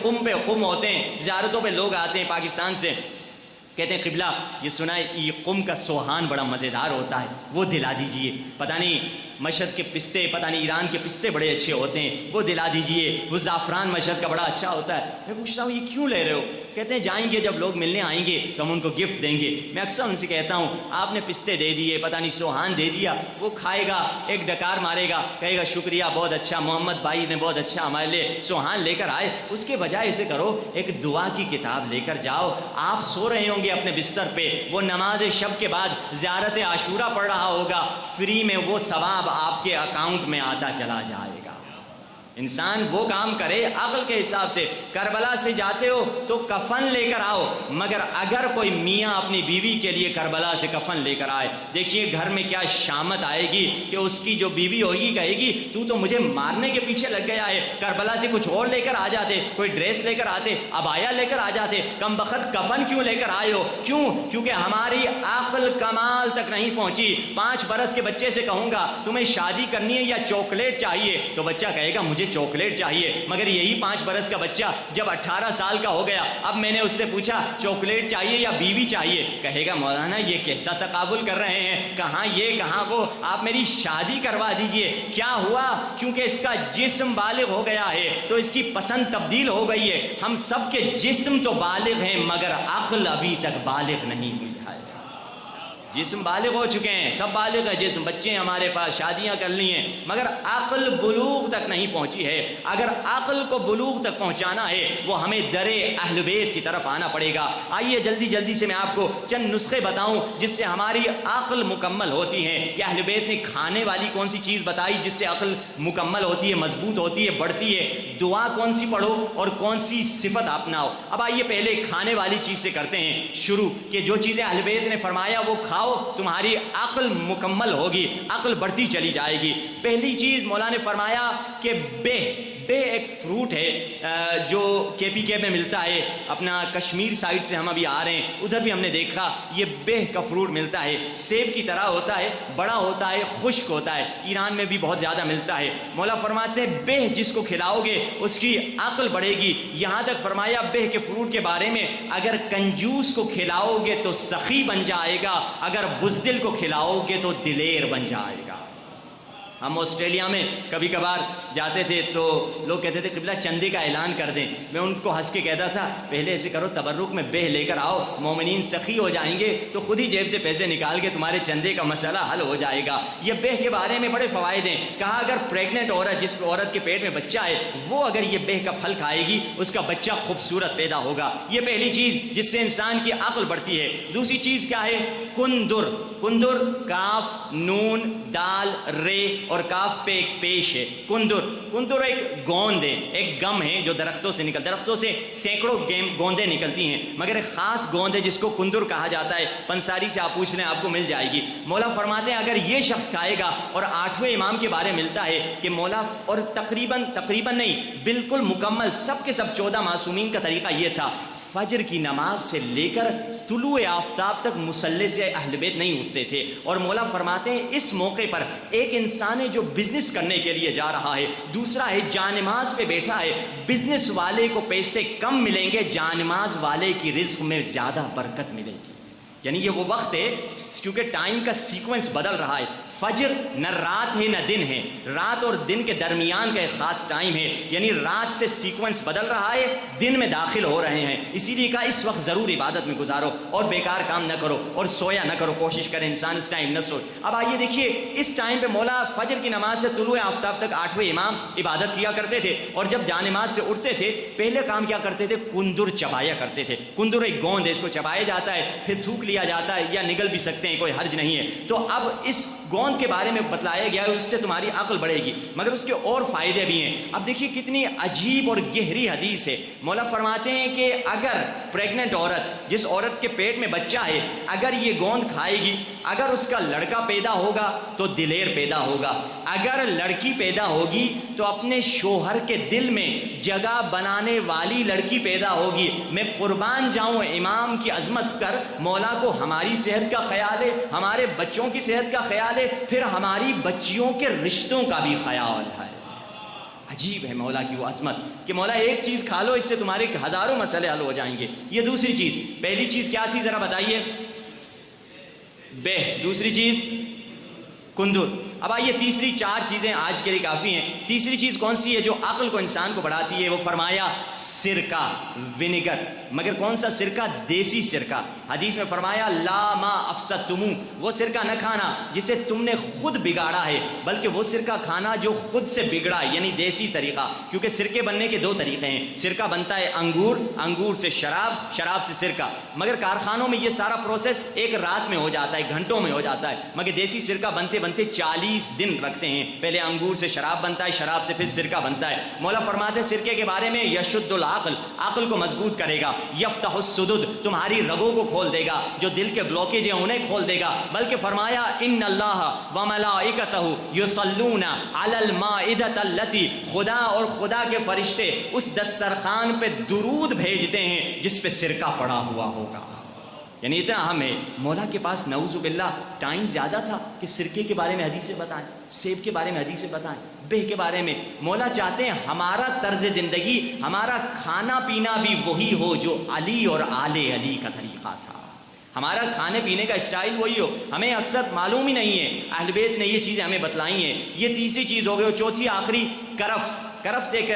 Speaker 1: قم ہوتے ہیں, زیارتوں پہ لوگ آتے ہیں پاکستان سے, کہتے ہیں قبلہ یہ سنا ہے یہ قم کا سوہان بڑا مزیدار ہوتا ہے, وہ دلا دیجئے. پتہ نہیں مشہد کے پستے, پتہ نہیں ایران کے پستے بڑے اچھے ہوتے ہیں, وہ دلا دیجئے. وہ زعفران مشہد کا بڑا اچھا ہوتا ہے. میں پوچھتا ہوں یہ کیوں لے رہے ہو؟ کہتے ہیں جائیں گے جب لوگ ملنے آئیں گے تو ہم ان کو گفٹ دیں گے. میں اکثر ان سے کہتا ہوں آپ نے پستے دے دیے, پتہ نہیں سوہان دے دیا, وہ کھائے گا, ایک ڈکار مارے گا, کہے گا شکریہ بہت اچھا, محمد بھائی نے بہت اچھا ہمارے لیے سوہان لے کر آئے. اس کے بجائے ایسے کرو, ایک دعا کی کتاب لے کر جاؤ. آپ سو رہے ہوں گے اپنے بستر پہ, وہ نماز شب کے بعد زیارت عاشورہ پڑھ رہا ہوگا, فری میں وہ ثواب آپ کے اکاؤنٹ میں آتا چلا جائے گا. انسان وہ کام کرے عقل کے حساب سے. کربلا سے جاتے ہو تو کفن لے کر آؤ, مگر اگر کوئی میاں اپنی بیوی کے لیے کربلا سے کفن لے کر آئے, دیکھیے گھر میں کیا شامت آئے گی کہ اس کی جو بیوی ہوگی کہے گی تو مجھے مارنے کے پیچھے لگ گیا ہے, کربلا سے کچھ اور لے کر آ جاتے, کوئی ڈریس لے کر آتے, عبایا لے کر آ جاتے, کم بخت کفن کیوں لے کر آئے ہو؟ کیوں؟ کیونکہ ہماری عقل کمال تک نہیں پہنچی. 5 برس کے بچے سے کہوں گا تمہیں شادی کرنی ہے یا چاکلیٹ چاہیے, تو بچہ کہے گا مجھے چاکلیٹ چاہیے. مگر یہی 5 برس کا بچہ جب 18 سال کا ہو گیا, اب میں نے اس سے پوچھا چاکلیٹ چاہیے یا بیوی چاہیے, کہے گا مولانا یہ کیسا تقابل کر رہے ہیں, کہاں یہ کہاں وہ, آپ میری شادی کروا دیجئے. کیا ہوا؟ کیونکہ اس کا جسم بالغ ہو گیا ہے تو اس کی پسند تبدیل ہو گئی ہے. ہم سب کے جسم تو بالغ ہیں مگر عقل ابھی تک بالغ نہیں ہوئی ہے. جسم بالغ ہو چکے ہیں, سب بالغ ہے جسم, بچے ہیں ہمارے پاس, شادیاں کر لی ہیں, مگر عقل بلوغ تک نہیں پہنچی ہے. اگر عقل کو بلوغ تک پہنچانا ہے وہ ہمیں در اہل بیت کی طرف آنا پڑے گا. آئیے جلدی جلدی سے میں آپ کو چند نسخے بتاؤں جس سے ہماری عقل مکمل ہوتی ہے. کہ اہل بیت نے کھانے والی کون سی چیز بتائی جس سے عقل مکمل ہوتی ہے, مضبوط ہوتی ہے, بڑھتی ہے. دعا کون سی پڑھو اور کون سی صفت اپناؤ. اب آئیے پہلے کھانے والی چیز سے کرتے ہیں شروع, کہ جو چیزیں اہل بیت نے فرمایا وہ کھاؤ, تمہاری عقل مکمل ہوگی, عقل بڑھتی چلی جائے گی. پہلی چیز مولا نے فرمایا کہ بے ایک فروٹ ہے جو کے پی کے میں ملتا ہے, اپنا کشمیر سائڈ سے ہم ابھی آ رہے ہیں, ادھر بھی ہم نے دیکھا یہ بے کا فروٹ ملتا ہے. سیب کی طرح ہوتا ہے, بڑا ہوتا ہے, خشک ہوتا ہے, ایران میں بھی بہت زیادہ ملتا ہے. مولا فرماتے ہیں بے جس کو کھلاؤ گے اس کی عقل بڑھے گی. یہاں تک فرمایا بے کے فروٹ کے بارے میں, اگر کنجوس کو کھلاؤ گے تو سخی بن جائے گا, اگر بزدل کو کھلاؤ گے تو دلیر بن جائے گا. ہم آسٹریلیا میں کبھی کبھار جاتے تھے تو لوگ کہتے تھے قبلہ چندے کا اعلان کر دیں. میں ان کو ہنس کے کہتا تھا پہلے ایسے کرو تبرک میں بہ لے کر آؤ, مومنین سخی ہو جائیں گے تو خود ہی جیب سے پیسے نکال کے تمہارے چندے کا مسئلہ حل ہو جائے گا. یہ بہ کے بارے میں بڑے فوائد ہیں. کہا اگر پریگننٹ عورت, جس عورت کے پیٹ میں بچہ ہے, وہ اگر یہ بہ کا پھل کھائے گی اس کا بچہ خوبصورت پیدا ہوگا. یہ پہلی چیز جس سے انسان کی عقل بڑھتی ہے. دوسری چیز کیا ہے؟ کندر. کندر کاف نون دال رے اور کاف پہ ایک پیش ہے. کندر ایک گوند ہے, ایک گم ہے جو درختوں سے سینکڑوں گوندیں نکلتی ہیں, مگر ایک خاص گوند ہے جس کو کندر کہا جاتا ہے. پنساری سے آپ پوچھ لیں آپ کو مل جائے گی. مولا فرماتے ہیں اگر یہ شخص کھائے گا, اور 8ویں امام کے بارے ملتا ہے کہ مولا, اور تقریباً نہیں بالکل مکمل سب کے سب 14 معصومین کا طریقہ یہ تھا, فجر کی نماز سے لے کر طلوع آفتاب تک مصلی سے اہل بیت نہیں اٹھتے تھے. اور مولا فرماتے ہیں اس موقع پر ایک انسان ہے جو بزنس کرنے کے لیے جا رہا ہے, دوسرا ہے جانماز پہ بیٹھا ہے. بزنس والے کو پیسے کم ملیں گے, جانماز والے کی رزق میں زیادہ برکت ملے گی. یعنی یہ وہ وقت ہے کیونکہ ٹائم کا سیکوینس بدل رہا ہے. فجر نہ رات ہے نہ دن ہے، رات اور دن کے درمیان کا ایک خاص ٹائم ہے، یعنی رات سے سیکوینس بدل رہا ہے، دن میں داخل ہو رہے ہیں، اسی لیے کہا اس وقت ضرور عبادت میں گزارو اور بیکار کام نہ کرو اور سویا نہ کرو، کوشش کرے انسان اس ٹائم نہ سوئے۔ اب آئیے دیکھیے اس ٹائم پہ مولا فجر کی نماز سے طلوع آفتاب تک 8ویں امام عبادت کیا کرتے تھے، اور جب جانماز سے اٹھتے تھے پہلے کام کیا کرتے تھے، کندر چبایا کرتے تھے۔ کندر ایک گوند ہے، اس کو چبایا جاتا ہے، پھر تھوک لیا جاتا ہے، یا نگل بھی سکتے ہیں، کوئی حرج نہیں ہے۔ تو اب اس گوند کے بارے میں بتلایا گیا ہے، اس سے تمہاری عقل بڑھے گی، مگر اس کے اور فائدے بھی ہیں۔ اب دیکھیے کتنی عجیب اور گہری حدیث ہے۔ مولا فرماتے ہیں کہ اگر پریگننٹ عورت، جس عورت کے پیٹ میں بچہ ہے، اگر یہ گوند کھائے گی، اگر اس کا لڑکا پیدا ہوگا تو دلیر پیدا ہوگا، اگر لڑکی پیدا ہوگی تو اپنے شوہر کے دل میں جگہ بنانے والی لڑکی پیدا ہوگی۔ میں قربان جاؤں امام کی عظمت کر، مولا کو ہماری صحت کا خیال ہے، ہمارے بچوں کی صحت کا خیال ہے، پھر ہماری بچیوں کے رشتوں کا بھی خیال ہے۔ عجیب ہے مولا کی وہ عظمت کہ مولا ایک چیز کھا لو، اس سے تمہارے ہزاروں مسئلے حل ہو جائیں گے۔ یہ دوسری چیز، پہلی چیز کیا تھی ذرا بتائیے؟ بے۔ دوسری چیز کندر۔ اب آئیے تیسری، 4 چیزیں آج کے لیے کافی ہیں۔ تیسری چیز کون سی ہے جو عقل کو انسان کو بڑھاتی ہے؟ وہ فرمایا سرکہ، ونیگر۔ مگر کون سا سرکہ؟ دیسی سرکہ۔ حدیث میں فرمایا لا ما افسدتمو، وہ سرکہ نہ کھانا جسے تم نے خود بگاڑا ہے، بلکہ وہ سرکہ کھانا جو خود سے بگڑا ہے، یعنی دیسی طریقہ۔ کیونکہ سرکے بننے کے 2 طریقے ہیں، سرکہ بنتا ہے انگور، انگور سے شراب، شراب سے سرکہ۔ مگر کارخانوں میں یہ سارا پروسیس ایک رات میں ہو جاتا ہے، گھنٹوں میں ہو جاتا ہے، مگر دیسی سرکہ بنتے بنتے 40 دن رکھتے ہیں۔ پہلے انگور سے شراب بنتا ہے، شراب سے پھر سرکہ بنتا ہے۔ مولا فرماتے ہیں سرکے کے بارے میں یشد العقل، عقل کو مضبوط کرے گا، یفتح الصدود، تمہاری رگوں کو کھول دے گا، جو دل کے بلاکیج ہیں انہیں کھول دے گا۔ بلکہ فرمایا ان اللہ وملائکتہ یصلون علی المائدۃ التی، خدا اور خدا کے فرشتے اس دسترخوان پہ درود بھیجتے ہیں جس پہ سرکہ پڑا ہوا ہوگا۔ یعنی اتنا اہم ہے۔ مولا کے پاس نعوذ باللہ ٹائم زیادہ تھا کہ سرکے کے بارے میں حدیثیں بتائیں، سیب کے بارے میں حدیثیں بتائیں، بہ کے بارے میں۔ مولا چاہتے ہیں ہمارا طرز زندگی، ہمارا کھانا پینا بھی وہی ہو جو علی اور آل علی کا طریقہ تھا، ہمارا کھانے پینے کا اسٹائل وہی ہو۔ ہمیں اکثر معلوم ہی نہیں ہے، اہل بیت نے یہ چیزیں ہمیں بتلائی ہیں۔ یہ تیسری چیز ہو گئی۔ اور چوتھی آخری، کرفس۔ کرفس ایک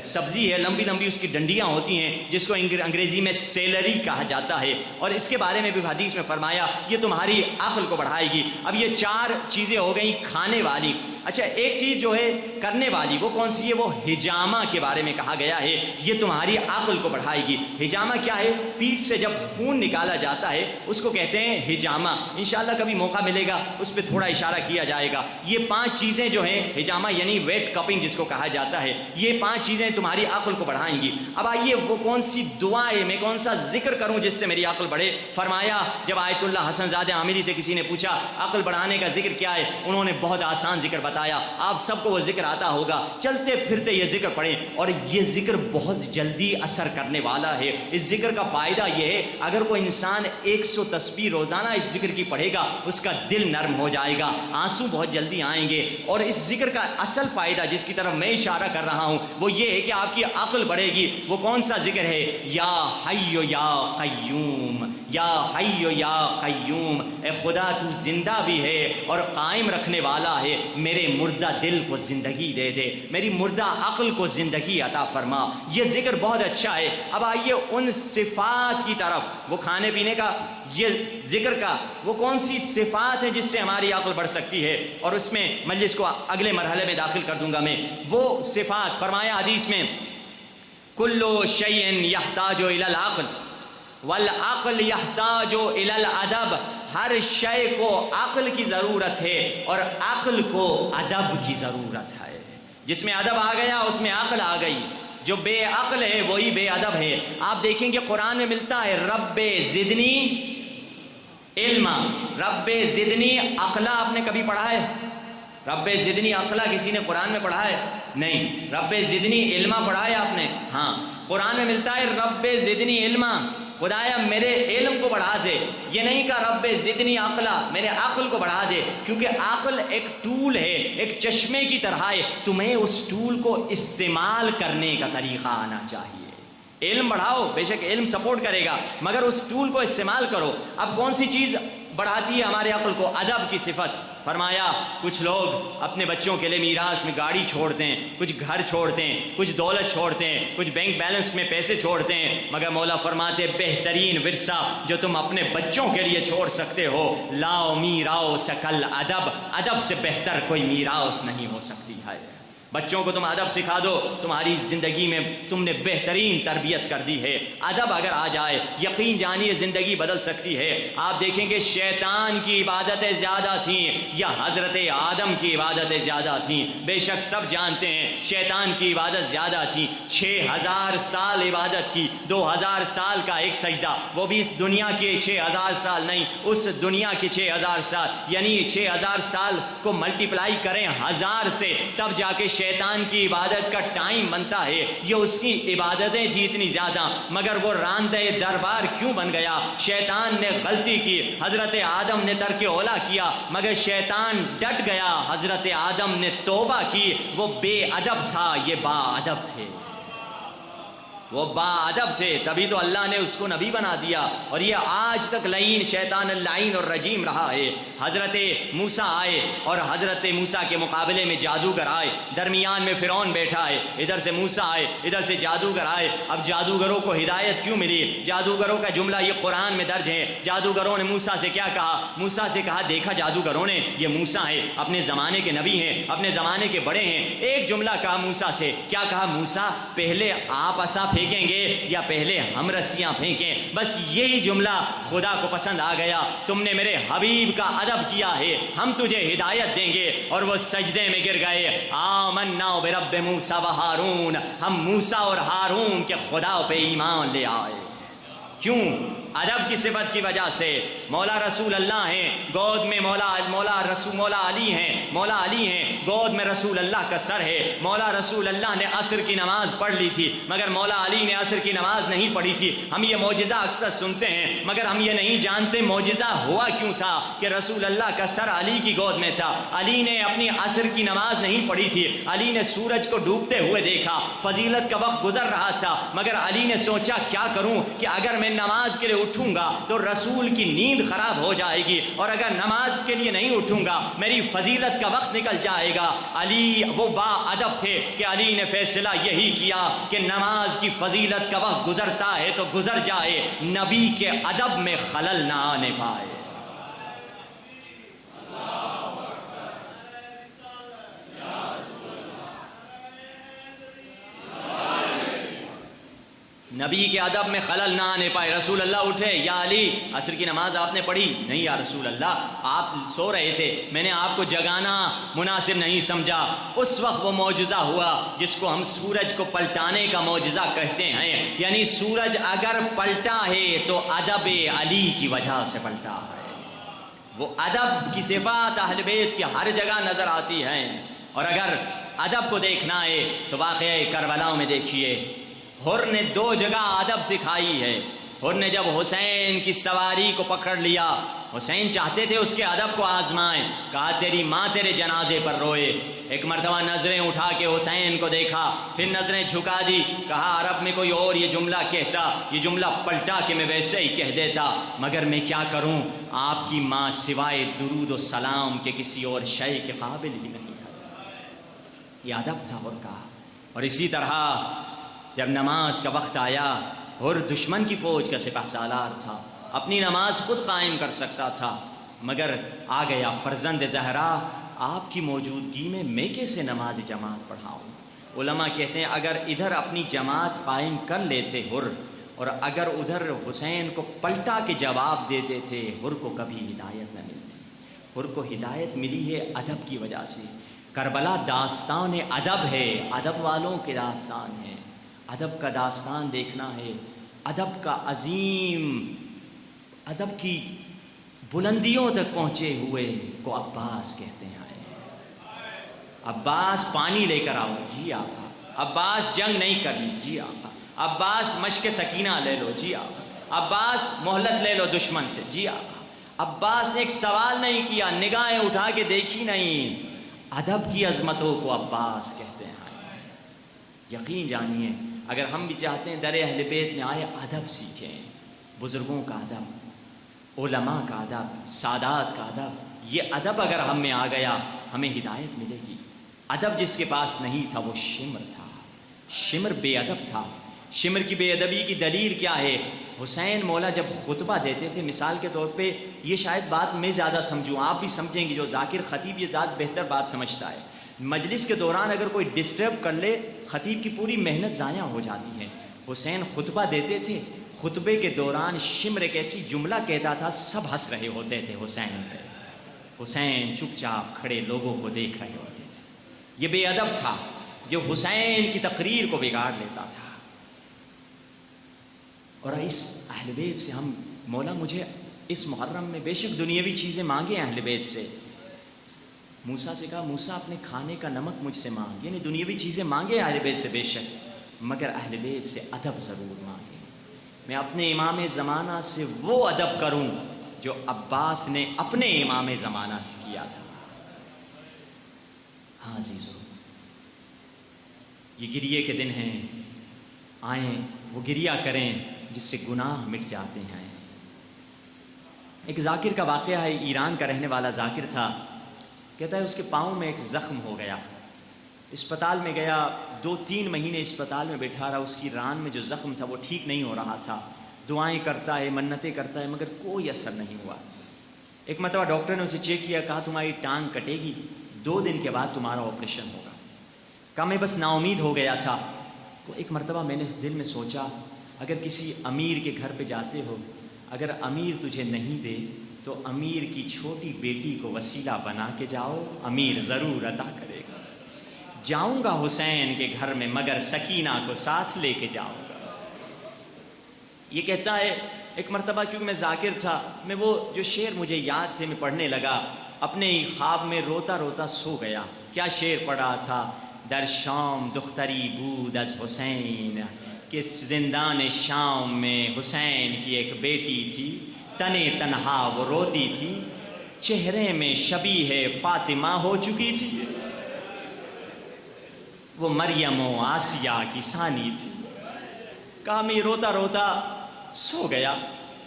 Speaker 1: سبزی ہے، لمبی لمبی اس کی ڈنڈیاں ہوتی ہیں، جس کو انگریزی میں سیلری کہا جاتا ہے، اور اس کے بارے میں بھی حدیث میں فرمایا یہ تمہاری عقل کو بڑھائے گی۔ اب یہ 4 چیزیں ہو گئیں کھانے والی۔ اچھا ایک چیز جو ہے کرنے والی، وہ کون سی ہے؟ وہ حجامہ کے بارے میں کہا گیا ہے یہ تمہاری عقل کو بڑھائے گی۔ حجامہ کیا ہے؟ پیٹ سے جب خون نکالا جاتا ہے اس کو کہتے ہیں حجامہ۔ انشاءاللہ کبھی موقع ملے گا اس پہ تھوڑا اشارہ کیا جائے گا۔ یہ 5 چیزیں جو ہیں حجامہ یعنی ویٹ کپنگ جس کو کہا جاتا ہے، یہ 5 چیزیں تمہاری عقل کو بڑھائیں گی۔ اب آئیے وہ کون سی دعا ہے، میں کون سا ذکر کروں جس سے میری عقل بڑھے؟ فرمایا جب آیت اللہ حسن زادہ عامری سے کسی نے پوچھا عقل بڑھانے کا ذکر کیا ہے، انہوں نے بہت آسان ذکر بتایا، آپ سب کو وہ ذکر آتا ہوگا، چلتے پھرتے یہ ذکر پڑھیں، اور یہ ذکر بہت جلدی اثر کرنے والا ہے۔ اس ذکر کا فائدہ یہ ہے اگر کوئی انسان 100 تسبیح روزانہ اس ذکر کی پڑھے گا اس کا دل نرم ہو جائے گا، آنسو بہت جلدی آئیں گے۔ اور اس ذکر کا اصل فائدہ جس کی طرف میں اشارہ کر رہا ہوں وہ یہ ہے کہ آپ کی عقل بڑھے گی۔ وہ کون سا ذکر ہے؟ یا حی یا قیوم، یا حی یا قیوم، اے خدا تو زندہ بھی ہے اور قائم رکھنے والا ہے، میرے مردہ دل کو زندگی دے دے، میری مردہ عقل کو زندگی عطا فرما۔ یہ ذکر بہت اچھا ہے۔ اب آئیے ان صفات کی طرف، وہ کھانے پینے کا، یہ ذکر کا وہ کون سی صفات ہیں جس سے ہماری عقل بڑھ سکتی ہے، اور اس میں مجلس کو اگلے مرحلے میں داخل کر دوں گا میں۔ وہ صفات فرمایا حدیث میں کلو شیء یحتاج الی العقل والعقل یحتاج الی الادب، ہر شے کو عقل کی ضرورت ہے اور عقل کو ادب کی ضرورت ہے۔ جس میں ادب آ گیا اس میں عقل آ گئی، جو بے عقل ہے وہی بے ادب ہے۔ آپ دیکھیں گے قرآن میں ملتا ہے رب زدنی علما، رب زدنی عقلا، آپ نے کبھی پڑھا ہے؟ رب زدنی عقلا کسی نے قرآن میں پڑھا ہے؟ نہیں۔ رب زدنی علما پڑھا ہے آپ نے؟ ہاں، قرآن میں ملتا ہے رب زدنی علما، خدایا میرے علم کو بڑھا دے۔ یہ نہیں کہا رب زدنی عقلا، میرے عقل کو بڑھا دے، کیونکہ عقل ایک ٹول ہے، ایک چشمے کی طرح ہے، تمہیں اس ٹول کو استعمال کرنے کا طریقہ آنا چاہیے۔ علم بڑھاؤ، بے شک علم سپورٹ کرے گا، مگر اس ٹول کو استعمال کرو۔ اب کون سی چیز بڑھاتی ہے ہمارے عقل کو؟ ادب کی صفت۔ فرمایا کچھ لوگ اپنے بچوں کے لیے میراث میں گاڑی چھوڑتے ہیں، کچھ گھر چھوڑتے ہیں، کچھ دولت چھوڑتے ہیں، کچھ بینک بیلنس میں پیسے چھوڑتے ہیں، مگر مولا فرماتے بہترین ورثہ جو تم اپنے بچوں کے لیے چھوڑ سکتے ہو، لاؤ میراث کل ادب، ادب سے بہتر کوئی میراث نہیں ہو سکتی ہے۔ بچوں کو تم ادب سکھا دو، تمہاری زندگی میں تم نے بہترین تربیت کر دی ہے۔ ادب اگر آ جائے یقین جانیے زندگی بدل سکتی ہے۔ آپ دیکھیں کہ شیطان کی عبادتیں زیادہ تھیں یا حضرت آدم کی عبادتیں زیادہ تھیں؟ بے شک سب جانتے ہیں شیطان کی عبادت زیادہ تھی۔ 6000 سال عبادت کی، 2000 سال کا ایک سجدہ، وہ بھی اس دنیا کے 6000 سال نہیں، اس دنیا کے 6000 سال، یعنی 6000 سال کو ملٹیپلائی کریں 1000 سے، تب جا کے شیطان کی عبادت کا ٹائم بنتا ہے۔ یہ اس کی عبادتیں تھی اتنی زیادہ، مگر وہ راندہ دربار کیوں بن گیا؟ شیطان نے غلطی کی، حضرت آدم نے ترک اولا کیا، مگر شیطان ڈٹ گیا، حضرت آدم نے توبہ کی۔ وہ بے ادب تھا، یہ با ادب تھے، وہ با ادب تھے، تبھی تو اللہ نے اس کو نبی بنا دیا، اور یہ آج تک لعین شیطان اللعین اور رجیم رہا ہے۔ حضرت موسیٰ آئے اور حضرت موسیٰ کے مقابلے میں جادوگر آئے، درمیان میں فرعون بیٹھا ہے، ادھر سے موسیٰ آئے، ادھر سے جادوگر آئے۔ اب جادوگروں کو ہدایت کیوں ملی؟ جادوگروں کا جملہ یہ قرآن میں درج ہے۔ جادوگروں نے موسیٰ سے کیا کہا؟ موسیٰ سے کہا دیکھا جادوگروں نے یہ موسیٰ ہے، اپنے زمانے کے نبی ہیں، اپنے زمانے کے بڑے ہیں۔ ایک جملہ کہا موسیٰ سے، کیا کہا؟ موسیٰ پہلے آپ عصا پھینکیں گے یا پہلے ہم رسیاں پھینکیں؟ بس یہی جملہ خدا کو پسند آ گیا، تم نے میرے حبیب کا ادب کیا ہے، ہم تجھے ہدایت دیں گے۔ اور وہ سجدے میں گر گئے، آمنا برب موسیٰ و ہارون، ہم موسیٰ اور ہارون کے خدا پہ ایمان لے آئے۔ کیوں؟ ادب کی صفت کی وجہ سے۔ مولا رسول اللہ ہیں، گود میں مولا علی ہیں، مولا علی ہیں، گود میں رسول اللہ کا سر ہے۔ مولا رسول اللہ نے عصر کی نماز پڑھ لی تھی، مگر مولا علی نے عصر کی نماز نہیں پڑھی تھی۔ ہم یہ معجزہ اکثر سنتے ہیں، مگر ہم یہ نہیں جانتے معجزہ ہوا کیوں تھا کہ رسول اللہ کا سر علی کی گود میں تھا۔ علی نے اپنی عصر کی نماز نہیں پڑھی تھی، علی نے سورج کو ڈوبتے ہوئے دیکھا، فضیلت کا وقت گزر رہا تھا، مگر علی نے سوچا کیا کروں کہ اگر میں نماز کے لیے اٹھوں گا تو رسول کی نیند خراب ہو جائے گی، اور اگر نماز کے لیے نہیں اٹھوں گا میری فضیلت کا وقت نکل جائے گا۔ علی وہ با ادب تھے کہ علی نے فیصلہ یہی کیا کہ نماز کی فضیلت کا وقت گزرتا ہے تو گزر جائے، نبی کے ادب میں خلل نہ آنے پائے۔ نبی کے ادب میں خلل نہ آنے پائے۔ رسول اللہ اٹھے، یا علی عصر کی نماز آپ نے پڑھی؟ نہیں یا رسول اللہ، آپ سو رہے تھے، میں نے آپ کو جگانا مناسب نہیں سمجھا۔ اس وقت وہ معجزہ ہوا جس کو ہم سورج کو پلٹانے کا معجزہ کہتے ہیں، یعنی سورج اگر پلٹا ہے تو ادب علی کی وجہ سے پلٹا ہے۔ وہ ادب کی صفات اہل بیت کی ہر جگہ نظر آتی ہیں، اور اگر ادب کو دیکھنا ہے تو واقعہ کربلا میں دیکھیے، حر نے 2 جگہ ادب سکھائی ہے۔ حر نے جب حسین کی سواری کو پکڑ لیا، حسین چاہتے تھے اس کے ادب کو آزمائیں، کہا تیری ماں تیرے جنازے پر روئے۔ ایک مرتبہ نظریں اٹھا کے حسین کو دیکھا، پھر نظریں جھکا دی، کہا عرب میں کوئی اور یہ جملہ کہتا، یہ جملہ پلٹا کے میں ویسے ہی کہہ دیتا، مگر میں کیا کروں، آپ کی ماں سوائے درود و سلام کے کسی اور شے کے قابل ہی نہیں ہے۔ یہ ادب تھا حر کا۔ اور اسی طرح جب نماز کا وقت آیا، حر دشمن کی فوج کا سپہ سالار تھا، اپنی نماز خود قائم کر سکتا تھا، مگر آ گیا فرزند زہرا، آپ کی موجودگی میں کیسے نماز جماعت پڑھاؤں؟ علماء کہتے ہیں اگر ادھر اپنی جماعت قائم کر لیتے حر، اور اگر ادھر حسین کو پلٹا کے جواب دیتے تھے، حر کو کبھی ہدایت نہ ملتی۔ حر کو ہدایت ملی ہے ادب کی وجہ سے۔ کربلا داستان ادب ہے، ادب والوں کے داستان ہے۔ ادب کا داستان دیکھنا ہے، ادب کا عظیم، ادب کی بلندیوں تک پہنچے ہوئے کو عباس کہتے ہیں۔ عباس پانی لے کر آؤ، جی آقا۔ عباس جنگ نہیں کرنی، جی آقا۔ عباس مشق سکینہ لے لو، جی آقا۔ عباس مہلت لے لو دشمن سے، جی آقا۔ عباس نے ایک سوال نہیں کیا، نگاہیں اٹھا کے دیکھی نہیں۔ ادب کی عظمتوں کو عباس کہتے ہیں۔ یقین جانیے اگر ہم بھی چاہتے ہیں در اہل بیت میں آئے، ادب سیکھیں، بزرگوں کا ادب، علماء کا ادب، سادات کا ادب، یہ ادب اگر ہم میں آ گیا ہمیں ہدایت ملے گی۔ ادب جس کے پاس نہیں تھا وہ شمر تھا، شمر بے ادب تھا۔ شمر کی بے ادبی کی دلیل کیا ہے؟ حسین مولا جب خطبہ دیتے تھے، مثال کے طور پہ یہ شاید بات میں زیادہ سمجھوں، آپ بھی سمجھیں گے، جو ذاکر خطیب یہ ذات بہتر بات سمجھتا ہے۔ مجلس کے دوران اگر کوئی ڈسٹرب کر لے، خطیب کی پوری محنت ضائع ہو جاتی ہے۔ حسین خطبہ دیتے تھے، خطبے کے دوران شمر ایک ایسی جملہ کہتا تھا، سب ہنس رہے ہوتے تھے حسین پہ، حسین چپ چاپ کھڑے لوگوں کو دیکھ رہے ہوتے تھے۔ یہ بے ادب تھا جو حسین کی تقریر کو بگاڑ لیتا تھا۔ اور اس اہل بیت سے ہم، مولا مجھے اس محرم میں بے شک دنیاوی چیزیں مانگے اہل بیت سے، موسیٰ سے کہا موسیٰ اپنے کھانے کا نمک مجھ سے مانگ، یعنی دنیاوی چیزیں مانگے اہل بیت سے بے شک، مگر اہل بیت سے ادب ضرور مانگے۔ میں اپنے امام زمانہ سے وہ ادب کروں جو عباس نے اپنے امام زمانہ سے کیا تھا۔ ہاں عزیزو، یہ گریے کے دن ہیں، آئیں وہ گریہ کریں جس سے گناہ مٹ جاتے ہیں۔ ایک ذاکر کا واقعہ ہے، ایران کا رہنے والا ذاکر تھا، کہتا ہے اس کے پاؤں میں ایک زخم ہو گیا، اسپتال میں گیا، 2-3 مہینے اسپتال میں بیٹھا رہا، اس کی ران میں جو زخم تھا وہ ٹھیک نہیں ہو رہا تھا، دعائیں کرتا ہے، منتیں کرتا ہے، مگر کوئی اثر نہیں ہوا۔ ایک مرتبہ ڈاکٹر نے اسے چیک کیا، کہا تمہاری ٹانگ کٹے گی، 2 دن کے بعد تمہارا آپریشن ہوگا۔ کہا میں بس نا امید ہو گیا تھا۔ تو ایک مرتبہ میں نے دل میں سوچا، اگر کسی امیر کے گھر پہ جاتے ہو، اگر امیر تجھے نہیں دے تو امیر کی چھوٹی بیٹی کو وسیلہ بنا کے جاؤ، امیر ضرور عطا کرے گا۔ جاؤں گا حسین کے گھر میں مگر سکینہ کو ساتھ لے کے جاؤں گا۔ یہ کہتا ہے ایک مرتبہ کیونکہ میں ذاکر تھا، میں وہ جو شعر مجھے یاد تھے میں پڑھنے لگا، اپنے ہی خواب میں روتا روتا سو گیا۔ کیا شعر پڑھا تھا؟ در شام دختری بود از حسین، کہ زندان شام میں حسین کی ایک بیٹی تھی، تنے تنہا وہ روتی تھی، چہرے میں شبیہ فاطمہ ہو چکی تھی، وہ مریم و آسیہ کی ثانی تھی۔ کہا میں روتا روتا سو گیا،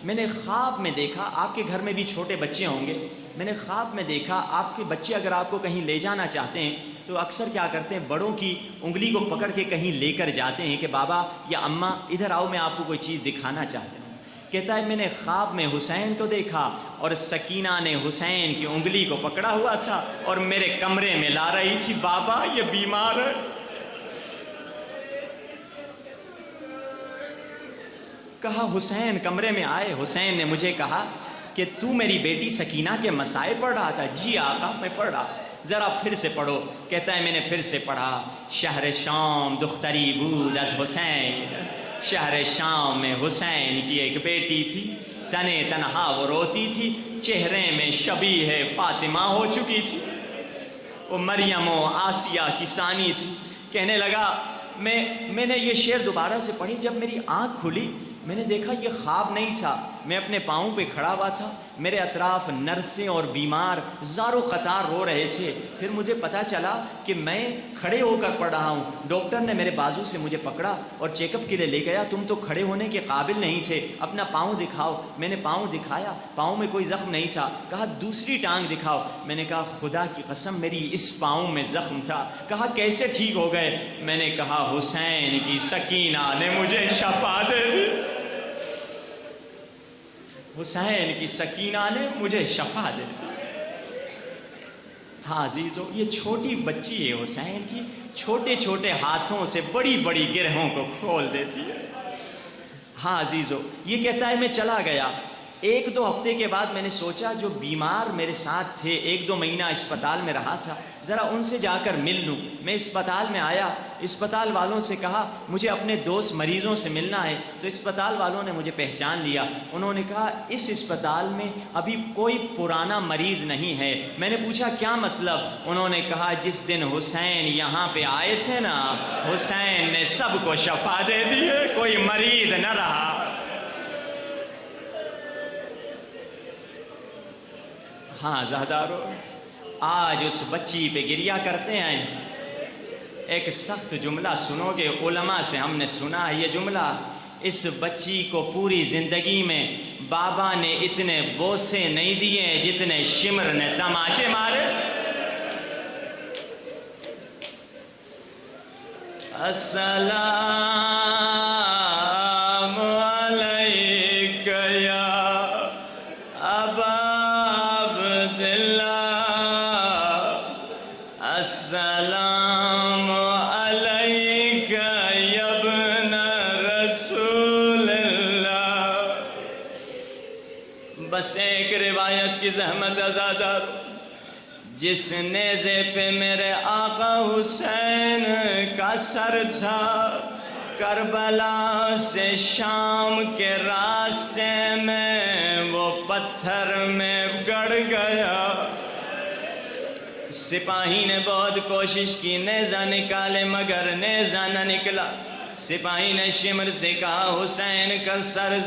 Speaker 1: میں نے خواب میں دیکھا، آپ کے گھر میں بھی چھوٹے بچے ہوں گے، میں نے خواب میں دیکھا آپ کے بچے اگر آپ کو کہیں لے جانا چاہتے ہیں تو اکثر کیا کرتے ہیں، بڑوں کی انگلی کو پکڑ کے کہیں لے کر جاتے ہیں کہ بابا یا اماں ادھر آؤ میں آپ کو کوئی چیز دکھانا چاہتا ہوں۔ کہتا ہے میں نے خواب میں حسین کو دیکھا اور سکینہ نے حسین کی انگلی کو پکڑا ہوا تھا اور میرے کمرے میں لا رہی تھی، بابا یہ بیمار ہے۔ کہا حسین کمرے میں آئے، حسین نے مجھے کہا کہ تو میری بیٹی سکینہ کے مسائل پڑھ رہا تھا؟ جی آقا میں پڑھ رہا تھا۔ ذرا پھر سے پڑھو۔ کہتا ہے میں نے پھر سے پڑھا، شہر شام دختری بود از حسین، شہر شام میں حسین کی ایک بیٹی تھی، تنے تنہا وہ روتی تھی، چہرے میں شبیہ فاطمہ ہو چکی تھی، وہ مریم و آسیہ کی ثانی تھی۔ کہنے لگا میں نے یہ شعر دوبارہ سے پڑھی، جب میری آنکھ کھلی میں نے دیکھا یہ خواب نہیں تھا، میں اپنے پاؤں پہ کھڑا ہوا تھا، میرے اطراف نرسیں اور بیمار زار و قطار رو رہے تھے۔ پھر مجھے پتا چلا کہ میں کھڑے ہو کر پڑھ رہا ہوں، ڈاکٹر نے میرے بازو سے مجھے پکڑا اور چیک اپ کے لیے لے گیا، تم تو کھڑے ہونے کے قابل نہیں تھے، اپنا پاؤں دکھاؤ۔ میں نے پاؤں دکھایا، پاؤں میں کوئی زخم نہیں تھا۔ کہا دوسری ٹانگ دکھاؤ۔ میں نے کہا خدا کی قسم میری اس پاؤں میں زخم تھا۔ کہا کیسے ٹھیک ہو گئے؟ میں نے کہا حسین کی سکینہ نے مجھے شفا دے دی، حسین کی سکینہ نے مجھے شفا دے دی۔ ہاں عزیزو، یہ چھوٹی بچی ہے حسین کی، چھوٹے چھوٹے ہاتھوں سے بڑی بڑی گرہوں کو کھول دیتی ہے۔ ہاں عزیزو، یہ کہتا ہے میں چلا گیا، 1-2 ہفتے کے بعد میں نے سوچا جو بیمار میرے ساتھ تھے، 1-2 مہینہ اسپتال میں رہا تھا، ذرا ان سے جا کر مل لوں۔ میں اسپتال میں آیا، اسپتال والوں سے کہا مجھے اپنے دوست مریضوں سے ملنا ہے، تو اسپتال والوں نے مجھے پہچان لیا۔ انہوں نے کہا اس اسپتال میں ابھی کوئی پرانا مریض نہیں ہے۔ میں نے پوچھا کیا مطلب؟ انہوں نے کہا جس دن حسین یہاں پہ آئے تھے نا، حسین نے سب کو شفا دے دی ہے، کوئی مریض نہ رہا۔ ہاں زہدارو، آج اس بچی پہ گریہ کرتے ہیں۔ ایک سخت جملہ سنو گے، علماء سے ہم نے سنا ہے یہ جملہ، اس بچی کو پوری زندگی میں بابا نے اتنے بوسے نہیں دیے جتنے شمر نے تماچے مارے۔ السلام علیک یا ابا عبداللہ، السلام علیک یا ابن رسول اللہ۔ بس ایک روایت کی زحمت ازادار، جس نیزے پہ میرے آقا حسین کا سر تھا، کربلا سے شام کے راستے میں وہ پتھر میں گڑ گیا۔ سپاہی نے بہت کوشش کی نیزہ نکالے مگر نیزہ نہ نکلا۔ سپاہی نے شمر سے کہا حسین کا سر،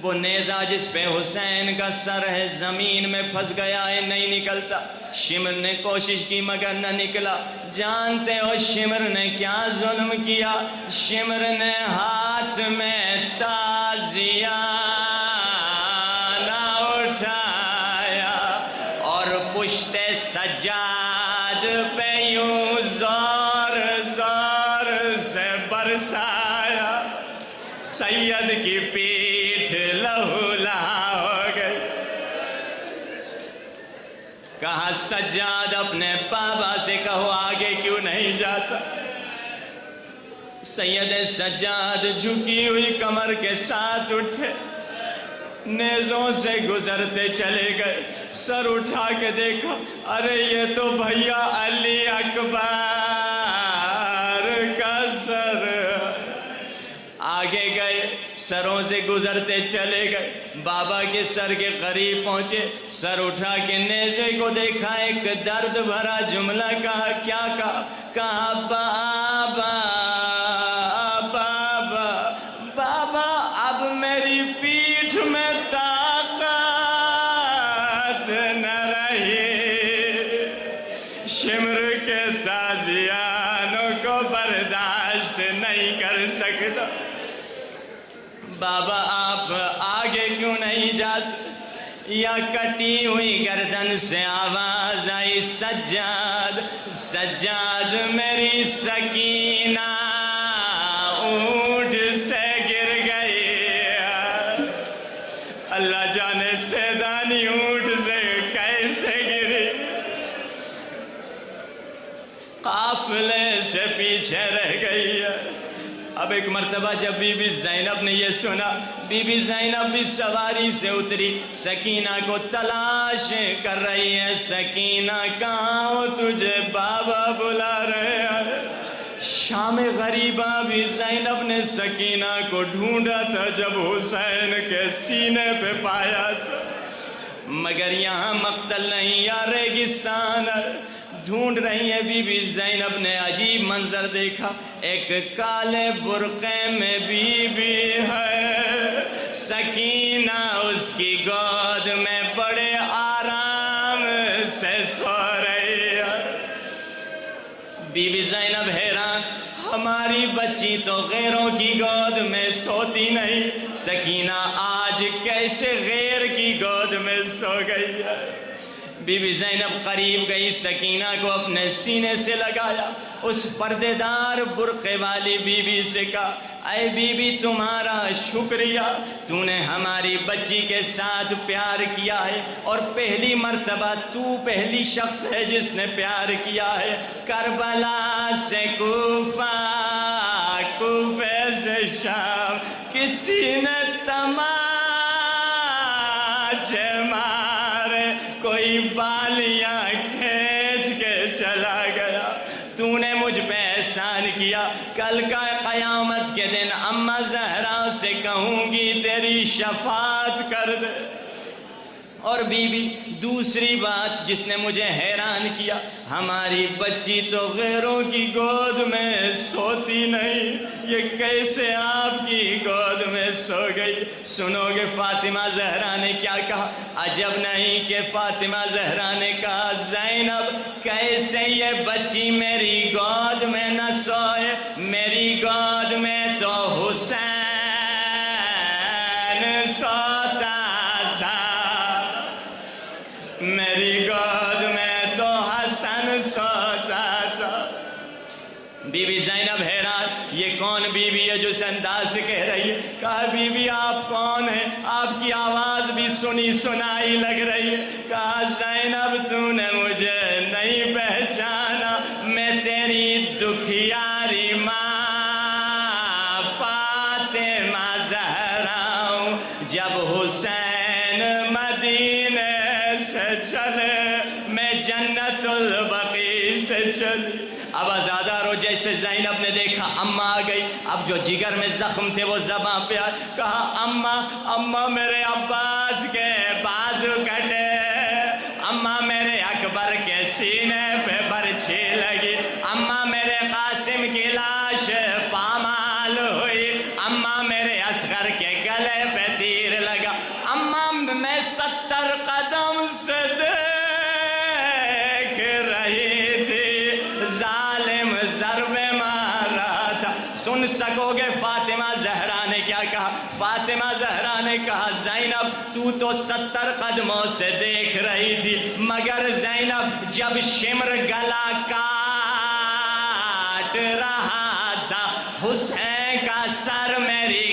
Speaker 1: وہ نیزہ جس پہ حسین کا سر ہے زمین میں پھنس گیا ہے، نہیں نکلتا۔ شمر نے کوشش کی مگر نہ نکلا۔ جانتے ہو شمر نے کیا ظلم کیا؟ شمر نے ہاتھ میں تازیانہ اٹھایا اور پشت سجاد پہ یوں زور زور سے برسایا۔ سید کی پیٹھ لہو لہا ہو گئی۔ کہا سجاد اپنے بابا سے کہو آگے کیوں نہیں جاتا؟ سید سجاد جھکی ہوئی کمر کے ساتھ اٹھے، نیزوں سے گزرتے چلے گئے۔ سر اٹھا کے دیکھا، ارے یہ تو بھیا علی اکبر کا سر۔ آگے گئے، سروں سے گزرتے چلے گئے، بابا کے سر کے قریب پہنچے، سر اٹھا کے نیزے کو دیکھا، ایک درد بھرا جملہ کہا۔ کیا کہا؟ کہا بابا بابا بابا اب میری پیٹھ میں طاقت نہ رہی، شمر کے تازیانوں کو برداشت نہیں کر سکتا۔ بابا آپ آگے کیوں نہیں جاتے؟ یا کٹی ہوئی گردن سے آواز آئی، سجاد سجاد میری سکینہ اونٹ سے گر گئی۔ اللہ جانے سیدانی اونٹ سے کیسے گری، قافلے سے پیچھے رہ گئی۔ اب ایک مرتبہ جب بی بی زینب نے یہ سنا، بی بی زینب بھی سواری سے اتری، سکینہ کو تلاش کر رہی ہے۔ سکینہ کہاں ہو؟ تجھے بابا بلا رہے ہیں۔ شام غریبہ بھی زینب نے سکینہ کو ڈھونڈا تھا جب حسین کے سینے پہ پایا تھا، مگر یہاں مقتل نہیں، یا ریگستان ڈھونڈ رہی ہے۔ بی بی زینب نے عجیب منظر دیکھا، ایک کالے برقعے میں بی بی ہے، سکینہ اس کی گود میں بڑے آرام سے سو رہی ہے۔ بی بی زینب حیران، ہماری بچی تو غیروں کی گود میں سوتی نہیں، سکینہ آج کیسے غیر کی گود میں سو گئی ہے؟ بی بی زینب قریب گئی، سکینہ کو اپنے سینے سے لگایا، اس پردے دار برقعے والی بی بی سے کہا، اے بی بی تمہارا شکریہ، تو نے ہماری بچی کے ساتھ پیار کیا ہے، اور پہلی مرتبہ تو پہلی شخص ہے جس نے پیار کیا ہے۔ کربلا سے کوفہ، کوفے سے شام، کسی نے تماچے مارے، کوئی بالیاں کھینچ کے چلا گیا۔ تو نے مجھ پہ احسان کیا، کل کا قیامت کے دن اماں زہرا سے کہوں گی تیری شفاعت کر دے۔ اور بی بی دوسری بات جس نے مجھے حیران کیا، ہماری بچی تو غیروں کی گود میں سوتی نہیں، یہ کیسے آپ کی گود میں سو گئی؟ سنو گے فاطمہ زہرا نے کیا کہا؟ عجب نہیں کہ فاطمہ زہرا نے کہا، زینب کیسے یہ بچی میری گود میں نہ سوئے، میری گود میں تو حسین سوتا تھا۔ بی بی زینب حیران، یہ کون بی بی ہے جو اس انداز سے کہہ رہی ہے؟ کہا بی بی آپ کون ہیں؟ آپ کی آواز بھی سنی سنائی لگ رہی ہے۔ کہا زینب تو نے مجھے نہیں پہچانا، میں تیری دکھیاری ماں فاطمہ زہرا ہوں۔ جب حسین مدینے سے چلے میں جنت البقیع سے چلی۔ اب آزادہ رو جیسے زینب نے دیکھا اماں آ گئی، اب جو جگر میں زخم تھے وہ زباں پہ آئے۔ کہا اماں اماں میرے عباس کے بازو کٹے، اماں میرے اکبر کے سینے پہ برچھی لگی، اماں میرے قاسم کی لاش پامال ہوئی، اماں میرے اصغر کے گلے پہ تیر لگا، اماں میں 70 قدم سے دیکھ رہی تھی ظالم ضرب مارا تھا۔ سن سکو گے فاطمہ زہرا نے کیا کہا؟ فاطمہ زہرا نے کہا زینب تو 70 قدموں سے دیکھ رہی تھی، مگر زینب جب شمر گلا کاٹ رہا تھا حسین کا سر میری